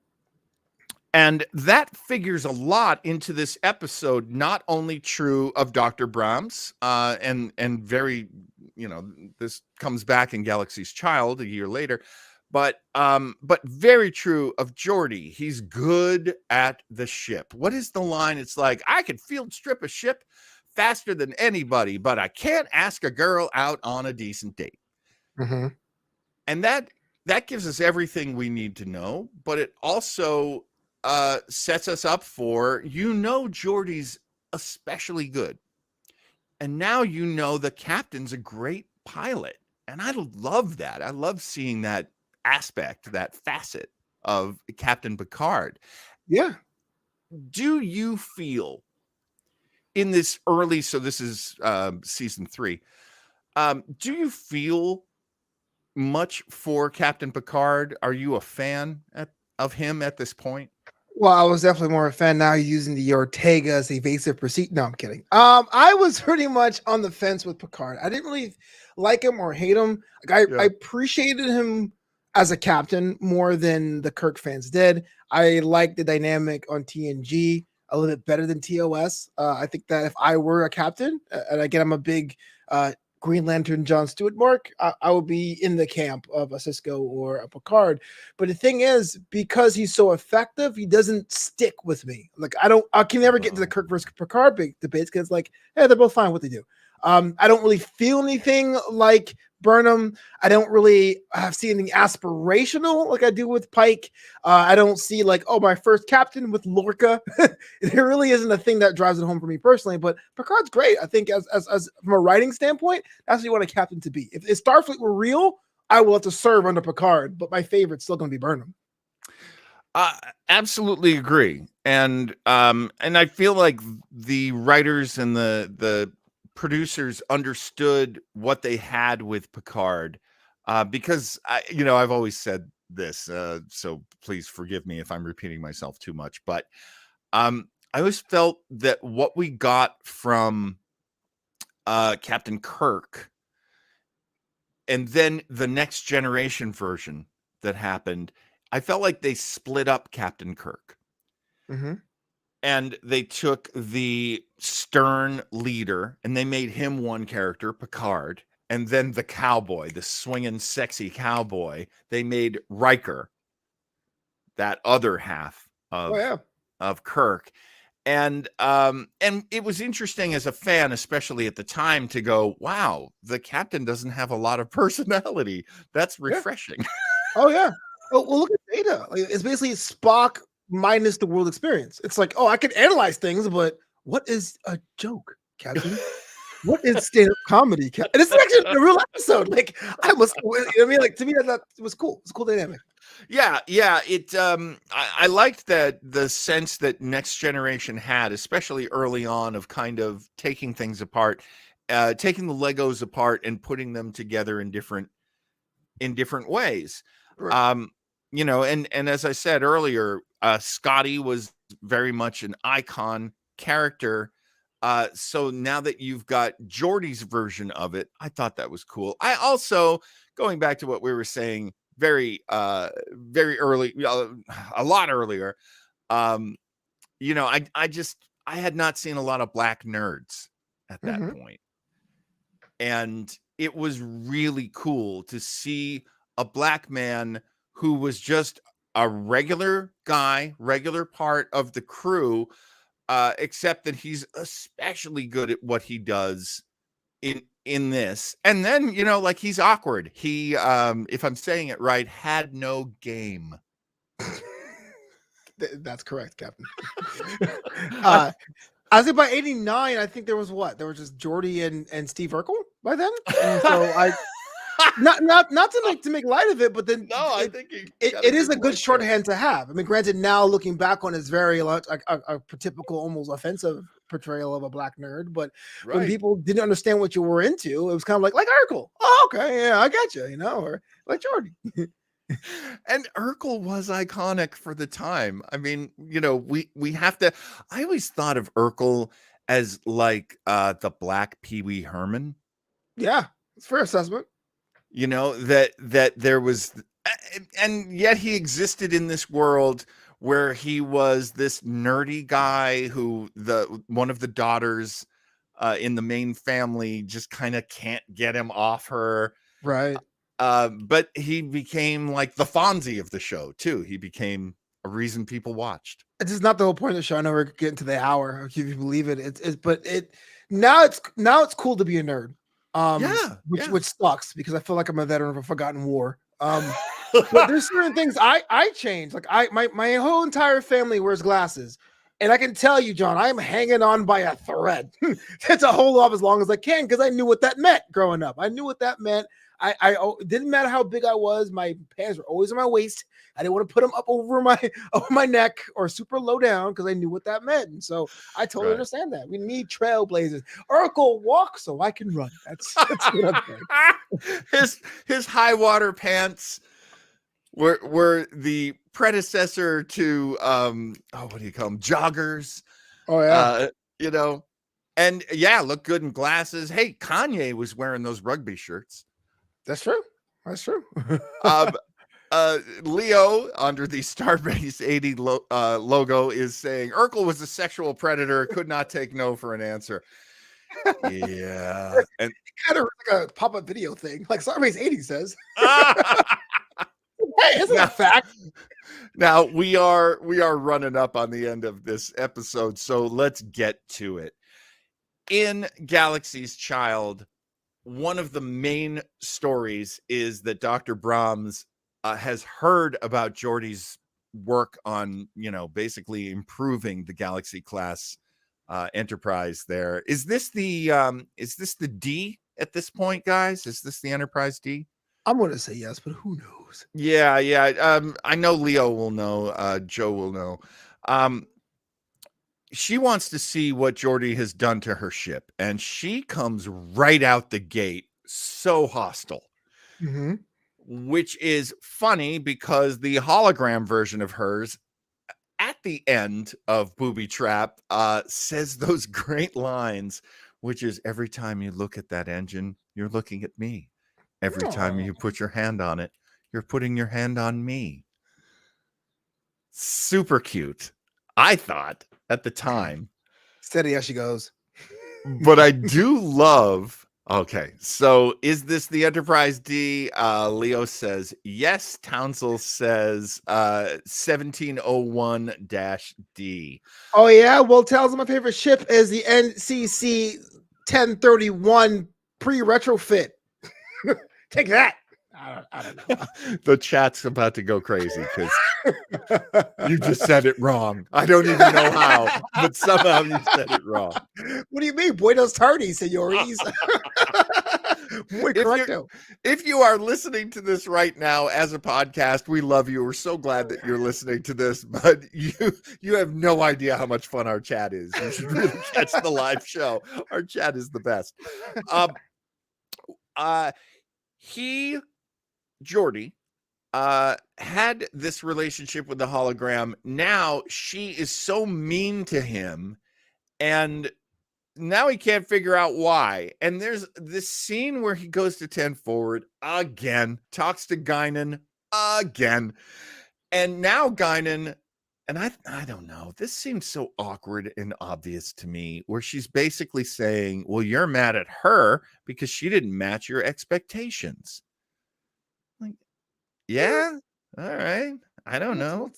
And that figures a lot into this episode, not only true of Dr. Brahms, and very, this comes back in Galaxy's Child a year later, but very true of Geordie. He's good at the ship. What is the line? It's like, I could field strip a ship faster than anybody, but I can't ask a girl out on a decent date. And that gives us everything we need to know, but it also sets us up for, Geordie's especially good. And now the captain's a great pilot. And I love that. I love seeing that aspect, that facet of Captain Picard. Yeah. Do you feel in this early, so this is season 3, do you feel much for Captain Picard? Are you a fan of him at this point? Well, I was definitely more a fan now using the Ortega's evasive pursuit. No, I'm kidding. I was pretty much on the fence with Picard. I didn't really like him or hate him. Like, I appreciated him as a captain more than the Kirk fans did. I liked the dynamic on TNG a little bit better than TOS. I think that if I were a captain, and again, I'm a big Green Lantern John Stewart mark, I would be in the camp of a Cisco or a Picard. But the thing is, because he's so effective, he doesn't stick with me. Like, I can never get into the Kirk versus Picard big debates, because like, hey, they're both fine what they do. I don't really feel anything like Burnham. I don't really see anything aspirational like I do with Pike. I don't see like, oh, my first captain with Lorca. There really isn't a thing that drives it home for me personally. But Picard's great. I think as from a writing standpoint, that's what you want a captain to be. If Starfleet were real, I will have to serve under Picard, but my favorite's still going to be Burnham. Absolutely agree, and I feel like the writers and the producers understood what they had with Picard, because I've always said this, so please forgive me if I'm repeating myself too much, but I always felt that what we got from Captain Kirk, and then the Next Generation version that happened, I felt like they split up Captain Kirk. Mm-hmm. And they took the stern leader and they made him one character, Picard. And then the cowboy, the swinging, sexy cowboy, they made Riker, that other half of Kirk. And it was interesting as a fan, especially at the time, to go, wow, the captain doesn't have a lot of personality. That's refreshing. Yeah. Oh, yeah. Oh, well, look at Data. Like, it's basically Spock minus the world experience. It's like, oh, I can analyze things, but what is a joke, Captain? What is stand-up comedy? And this is actually a real episode. Like, I mean, like, to me, that was cool. It's a cool dynamic. Yeah. It I liked that the sense that Next Generation had, especially early on, of kind of taking things apart, taking the Legos apart and putting them together in different ways. Right. And as I said earlier, Scotty was very much an icon character. So now that you've got Geordie's version of it, I thought that was cool. I also, going back to what we were saying very early, a lot earlier, I had not seen a lot of black nerds at that point. And it was really cool to see a black man who was just a regular guy, regular part of the crew, except that he's especially good at what he does in this. And then, like, he's awkward. He, if I'm saying it right, had no game. That's correct, Captain. I think by 89, I think there was just Geordie and Steve Urkel by then. And so not to make light of it, but then I think it is a good shorthand to have. I mean, granted, now looking back on it's very like a typical, almost offensive portrayal of a black nerd. But when people didn't understand what you were into, it was kind of like Urkel. Oh, okay, yeah, I got you, or like Geordie. And Urkel was iconic for the time. I mean, we have to. I always thought of Urkel as like the black Pee Wee Herman. Yeah, it's a fair assessment. That there was, and yet he existed in this world where he was this nerdy guy who one of the daughters in the main family just kind of can't get him off her. Right. But he became like the Fonzie of the show too. He became a reason people watched. It's just not the whole point of the show. I know we're getting to the hour, if you believe it. But now it's cool to be a nerd. Which sucks because I feel like I'm a veteran of a forgotten war. But there's certain things I changed. Like my whole entire family wears glasses. And I can tell you, John, I'm hanging on by a thread to hold off as long as I can because I knew what that meant growing up. I knew what that meant. I it didn't matter how big I was. My pants were always on my waist. I didn't want to put them up over my neck or super low down because I knew what that meant. And so I totally understand that. We need trailblazers. Urkel, walk so I can run. That's what I'm saying. His high water pants were the predecessor to what do you call them? Joggers. Oh yeah. And look good in glasses. Hey, Kanye was wearing those rugby shirts. That's true. Leo, under the Starbase 80 logo, is saying Urkel was a sexual predator, could not take no for an answer. Yeah. And kind of like a pop-up video thing, like Starbase 80 says. Hey, isn't that a fact? Now we are running up on the end of this episode, so let's get to it. In Galaxy's Child, one of the main stories is that Dr. Brahms has heard about Geordie's work on, basically improving the Galaxy class Enterprise there. Is this the D at this point, guys? Is this the Enterprise D? I'm going to say yes, but who knows? Yeah. I know Leo will know. Joe will know. She wants to see what Geordie has done to her ship, and she comes right out the gate so hostile, which is funny because the hologram version of hers at the end of Booby Trap says those great lines, which is, every time you look at that engine, you're looking at me. Every time you put your hand on it, you're putting your hand on me. Super cute, I thought at the time. Steady as she goes. But I do love. Okay, so is this the Enterprise D? Leo says yes. Townsend says 1701-D. Oh yeah, well, tells him my favorite ship is the NCC 1031 pre-retrofit. Take that. I don't know. The chat's about to go crazy because you just said it wrong. I don't even know how, but somehow you said it wrong. What do you mean? Buenos tardes, senores. Muy correcto. If you are listening to this right now as a podcast, we love you. We're so glad that you're listening to this, but you have no idea how much fun our chat is. You should really catch the live show. Our chat is the best. Geordie had this relationship with the hologram. Now she is so mean to him, and now he can't figure out why. And there's this scene where he goes to 10 forward again, talks to Guinan again, and now Guinan, and I don't know, this seems so awkward and obvious to me, where she's basically saying, well, you're mad at her because she didn't match your expectations. Yeah. All right. I don't know.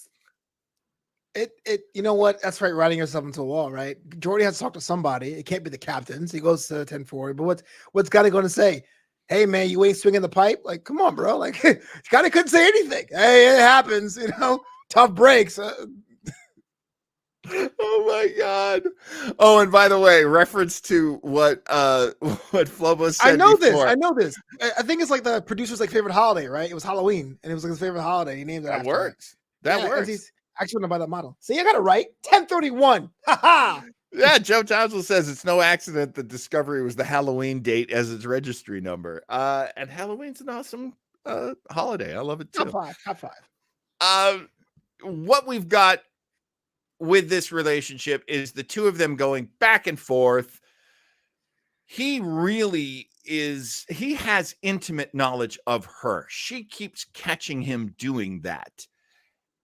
You know what? That's right. Writing yourself into a wall, right? Geordie has to talk to somebody. It can't be the captain. So he goes to 10 forward. But what's Scotty going to say? Hey man, you ain't swinging the pipe. Like, come on, bro. Like, Scotty couldn't say anything. Hey, it happens. Tough breaks. Oh my God. Oh, and by the way, reference to what Flobo said. I know this. I think it's like the producer's favorite holiday, right? It was Halloween, and it was his favorite holiday. He named it. That works. That works. He's actually gonna buy that model. See, I got it right. 1031. Ha ha. Yeah, Joe Townsend says it's no accident that Discovery was the Halloween date as its registry number. And Halloween's an awesome holiday. I love it too. Top five. What we've got with this relationship is the two of them going back and forth. He has intimate knowledge of her. She keeps catching him doing that.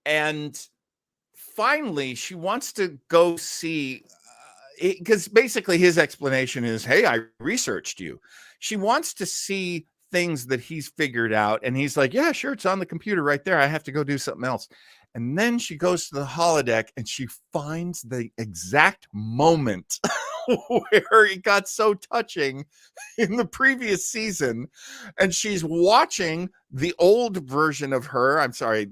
And finally, she wants to go see, because basically his explanation is, hey, I researched you. She wants to see things that he's figured out. And he's like, yeah, sure. It's on the computer right there. I have to go do something else. And then she goes to the holodeck and she finds the exact moment where it got so touching in the previous season. And she's watching the old version of her. I'm sorry,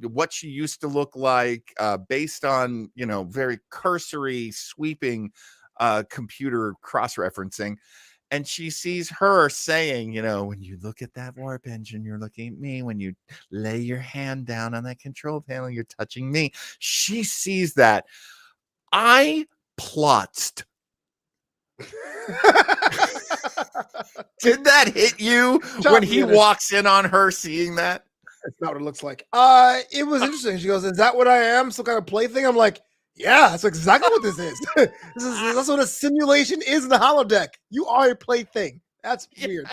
what she used to look like based on, very cursory sweeping computer cross-referencing. And she sees her saying, when you look at that warp engine, you're looking at me. When you lay your hand down on that control panel, you're touching me. She sees that. I plotzed. Did that hit you when he walks in on her seeing that? That's not what it looks like. It was interesting. She goes, is that what I am? Some kind of plaything? I'm like, yeah, that's exactly what this is. That's what a simulation is in the holodeck. You are a plaything. That's weird.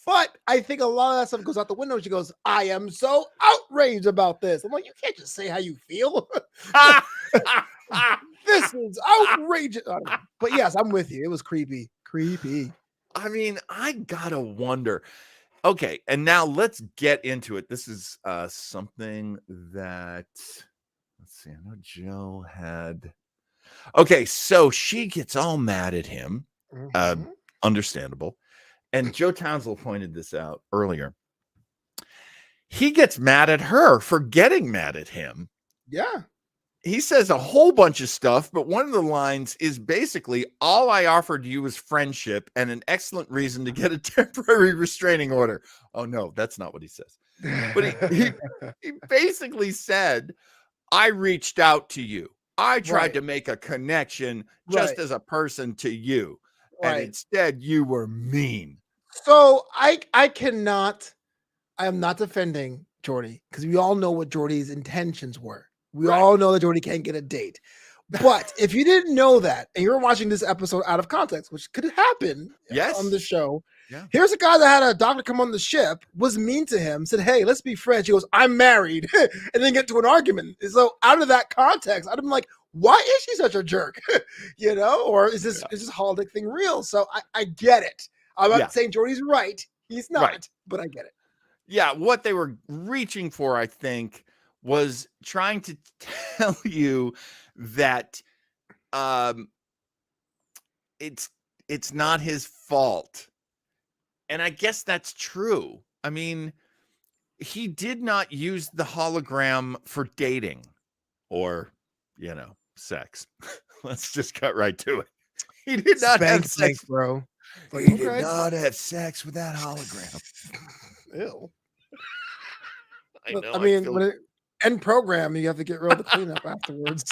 But I think a lot of that stuff goes out the window. She goes, I am so outraged about this. I'm like, you can't just say how you feel. This is outrageous. But yes, I'm with you. It was creepy. I mean, I gotta wonder. Okay, and now let's get into it. This is something that... Let's see. I know Joe had. Okay, so she gets all mad at him. Understandable. and Joe Townsend pointed this out earlier. He gets mad at her for getting mad at him. Yeah. He says a whole bunch of stuff, but one of the lines is basically, all I offered you was friendship and an excellent reason to get a temporary restraining order. Oh, no, that's not what he says. But he basically said, I reached out to you. I tried to make a connection just as a person to you. And instead, you were mean. So I am not defending Geordie, because we all know what Geordie's intentions were. We all know that Geordie can't get a date. But if you didn't know that, and you're watching this episode out of context, which could happen on the show, here's a guy that had a doctor come on the ship, was mean to him, said, hey, let's be friends. He goes, I'm married, and then get to an argument. So out of that context, I'd have been like, why is she such a jerk? Or is this holodeck thing real? So I get it. I'm not saying Geordie's right. He's not, but I get it. Yeah, what they were reaching for, I think, was trying to tell you that it's not his fault. And I guess that's true. I mean, he did not use the hologram for dating or, sex. Let's just cut right to it. He did not have sex, bro. Like, he did not have sex with that hologram. Ew. I know. I mean, when it end program, you have to get rid of the cleanup afterwards.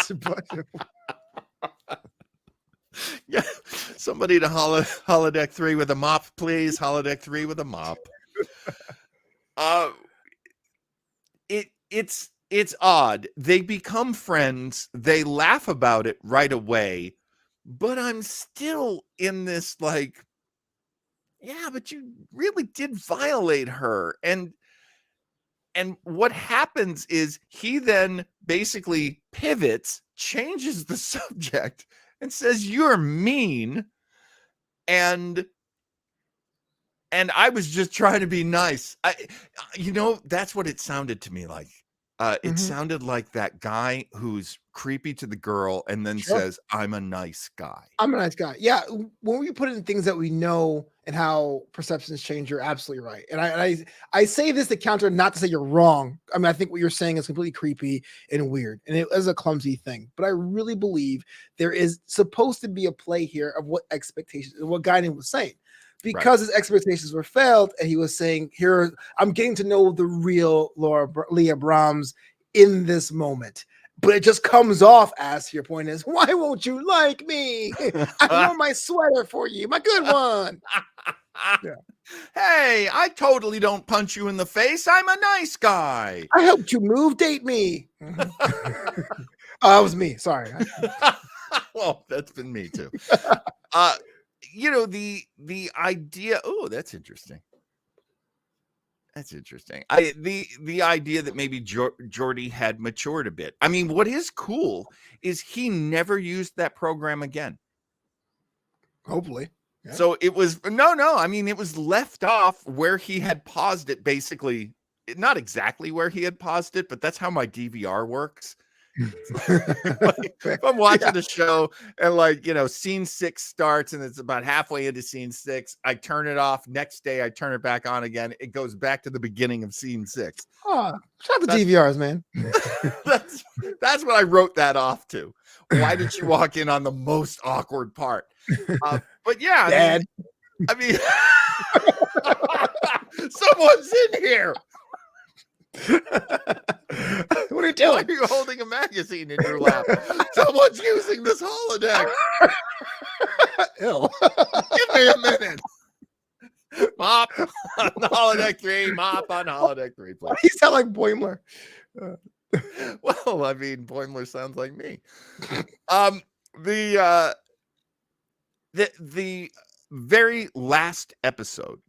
Yeah, somebody to holodeck 3 with a mop, please. Holodeck 3 with a mop. It's odd. They become friends. They laugh about it right away, but I'm still in this like, yeah, but you really did violate her. And what happens is he then basically pivots, changes the subject, and says, you're mean. And I was just trying to be nice. That's what it sounded to me like. It sounded like that guy who's creepy to the girl and then says, I'm a nice guy. I'm a nice guy. Yeah. When we put in things that we know and how perceptions change, you're absolutely right. And I say this to counter, not to say you're wrong. I mean, I think what you're saying is completely creepy and weird, and it is a clumsy thing. But I really believe there is supposed to be a play here of what expectations, what Guinan was saying. Because his expectations were failed, and he was saying, here, I'm getting to know the real Leah Brahms in this moment. But it just comes off as, your point is, why won't you like me? I wore my sweater for you, my good one. Hey, I totally don't punch you in the face. I'm a nice guy. I helped you move, date me. That was me. Sorry. Well, that's been me too. The idea. Oh, that's interesting. That's interesting. The idea that maybe Geordie had matured a bit. I mean, what is cool is he never used that program again. Hopefully. Yeah. So it was no. I mean, it was left off where he had paused it. Basically, not exactly where he had paused it, but that's how my DVR works. If I'm watching the show and scene 6 starts and it's about halfway into scene 6, I turn it off. Next day I turn it back on again. It goes back to the beginning of scene 6. Oh, shout out to DVRs, man. That's what I wrote that off to. Why did you walk in on the most awkward part? But yeah, Dad. I mean someone's in here. What are you doing? Why are you holding a magazine in your lap? Someone's using this holodeck. Ew. Give me a minute. Mop on holodeck 3. Mop on holodeck 3, please. You sound like Boimler. Well, I mean, Boimler sounds like me. The very last episode,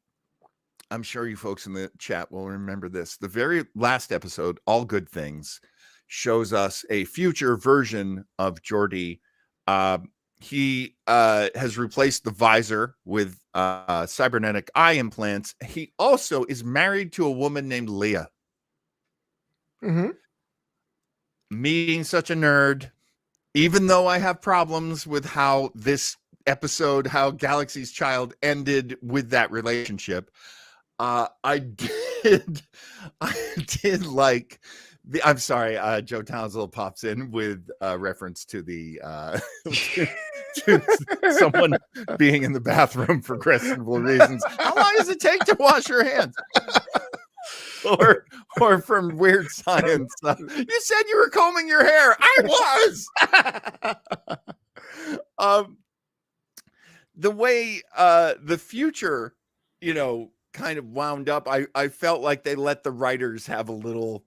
I'm sure you folks in the chat will remember this. The very last episode, All Good Things, shows us a future version of Geordie. He has replaced the visor with cybernetic eye implants. He also is married to a woman named Leah. Mm-hmm. Me being such a nerd, even though I have problems with how this episode, how Galaxy's Child ended with that relationship. I did like I'm sorry, Joe Townsend pops in with reference to the to someone being in the bathroom for questionable reasons. How long does it take to wash your hands? Or from Weird Science, you said you were combing your hair. I was. The way the future, kind of wound up, I felt like they let the writers have a little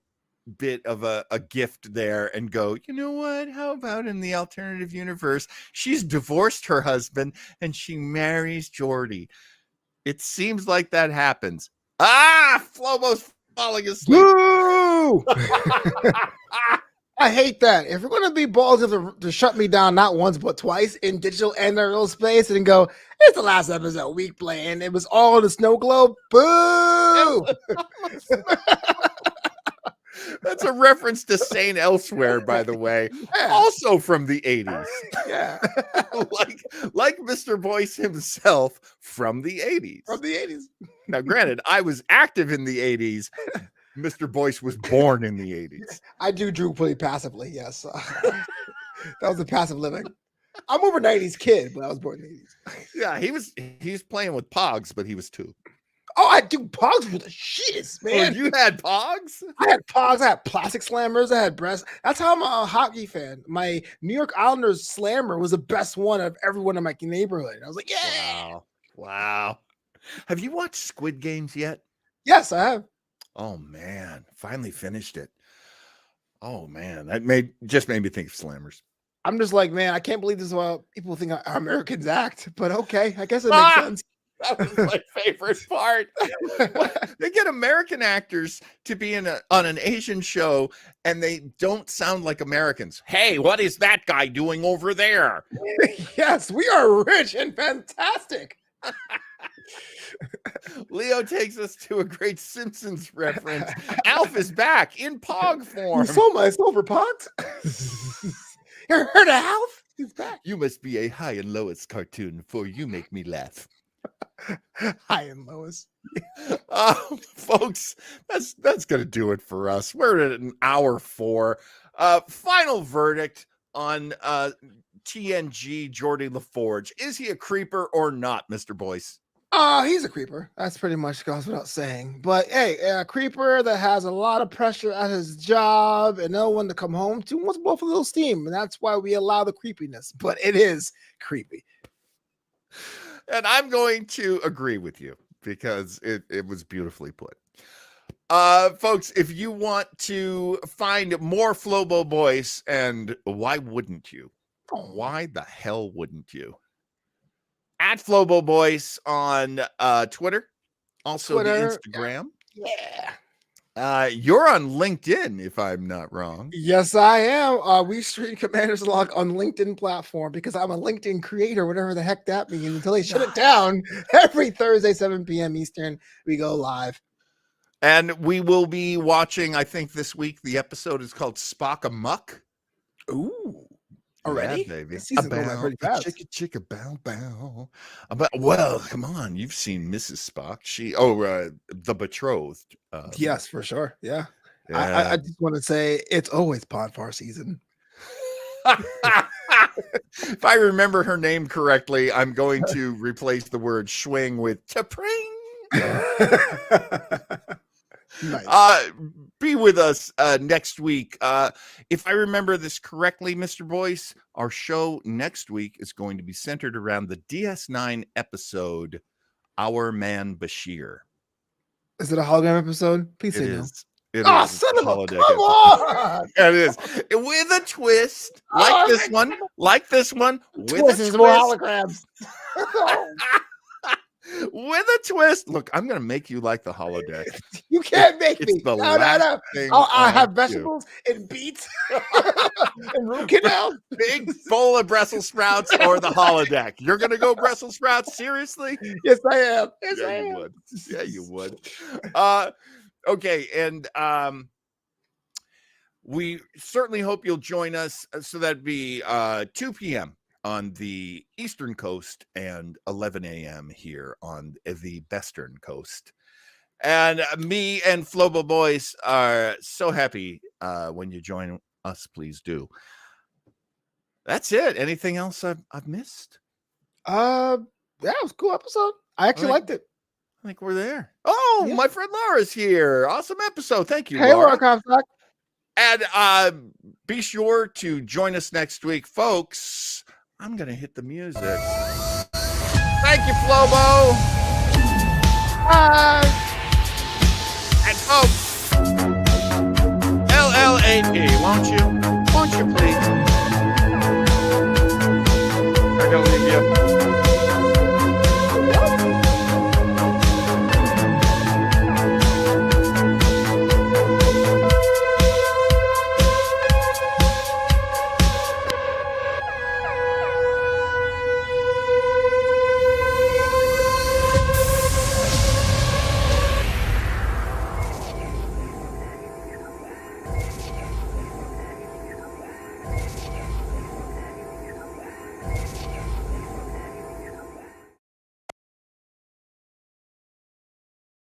bit of a gift there and go, you know what? How about in the alternative universe, she's divorced her husband and she marries Geordie. It seems like that happens. Flobo's falling asleep. Woo! I hate that. If we're going to be balls to shut me down not once but twice in digital and in real space and go, it's the last episode week playing. It was all in the snow globe. Boo! That's a reference to Saint Elsewhere, by the way. Yeah. Also from the 80s. Yeah. like Mr. Boyce himself from the 80s. From the 80s. Now, granted, I was active in the 80s. Mr. Boyce was born in the 80s. I drew pretty passively, yes. That was a passive living. I'm over 90s kid, but I was born in the 80s. Yeah, he's playing with Pogs, but he was 2. Oh, I do Pogs for the shiz, man. Oh, you had Pogs? I had Pogs. I had plastic slammers. I had breasts. That's how I'm a hockey fan. My New York Islanders slammer was the best one of everyone in my neighborhood. I was like, yeah. Wow. Have you watched Squid Games yet? Yes, I have. Oh, man. Finally finished it. Oh, man. That just made me think of slammers. I'm just like, man, I can't believe this is how people think our Americans act. But okay, I guess it makes sense. That was my favorite part. They get American actors to be on an Asian show, and they don't sound like Americans. Hey, what is that guy doing over there? Yes, we are rich and fantastic. Leo takes us to a great Simpsons reference. Alf is back in Pog form. You saw my silver Pogs? You heard of Alf? He's back. You must be a High and Lois cartoon, for you make me laugh. High and Lois. Folks, that's gonna do it for us. We're at an hour 4. Final verdict on TNG Geordie LaForge. Is he a creeper or not, Mr. Boyce? He's a creeper. That's pretty much goes without saying. But hey, a creeper that has a lot of pressure at his job and no one to come home to wants to blow off a little steam, and that's why we allow the creepiness. But it is creepy. And I'm going to agree with you because it was beautifully put. Folks, if you want to find more Flobo Boyce, and why wouldn't you? Why the hell wouldn't you? At Flobo Boyce on Twitter, also the Instagram. Yeah. You're on LinkedIn, if I'm not wrong. Yes, I am. We stream Commander's Log on LinkedIn platform because I'm a LinkedIn creator, whatever the heck that means, until they shut it down every Thursday, 7 p.m. Eastern. We go live. And we will be watching, I think this week, the episode is called Spock Amuck. Ooh. Already? Yeah, baby. Chicka bow bow. Well, come on. You've seen Mrs. Spock. The betrothed. Yes, for sure. Yeah. I just want to say it's always Podfar season. If I remember her name correctly, I'm going to replace the word swing with tapring. Nice. Be with us next week. If I remember this correctly, Mr. Boyce, our show next week is going to be centered around the DS9 episode, Our Man Bashir. Is it a hologram episode? Please say no. It is. Son of a, come on! It is. With a twist, like this one, with a twist. More holograms. With a twist. Look, I'm going to make you like the holodeck. You can't make me. No. I have vegetables and beets and root canal. Big bowl of Brussels sprouts or the holodeck. You're going to go Brussels sprouts? Seriously? Yes, I am. Yes, yeah, I am. You would. Yeah, you would. Okay, and we certainly hope you'll join us. So that'd be 2 p.m. on the Eastern Coast and 11 a.m. here on the Western Coast. And me and Flobo Boyce are so happy when you join us. Please do. That's it. Anything else I've missed? Yeah, it was a cool episode. I actually liked it. I think we're there. Oh, Yeah. my friend Laura's here. Awesome episode. Thank you, Hey, Laura. Comstock. And be sure to join us next week, folks. I'm going to hit the music. Thank you, Flobo. And folks, LLAP, won't you? Won't you please? I'm going to leave you.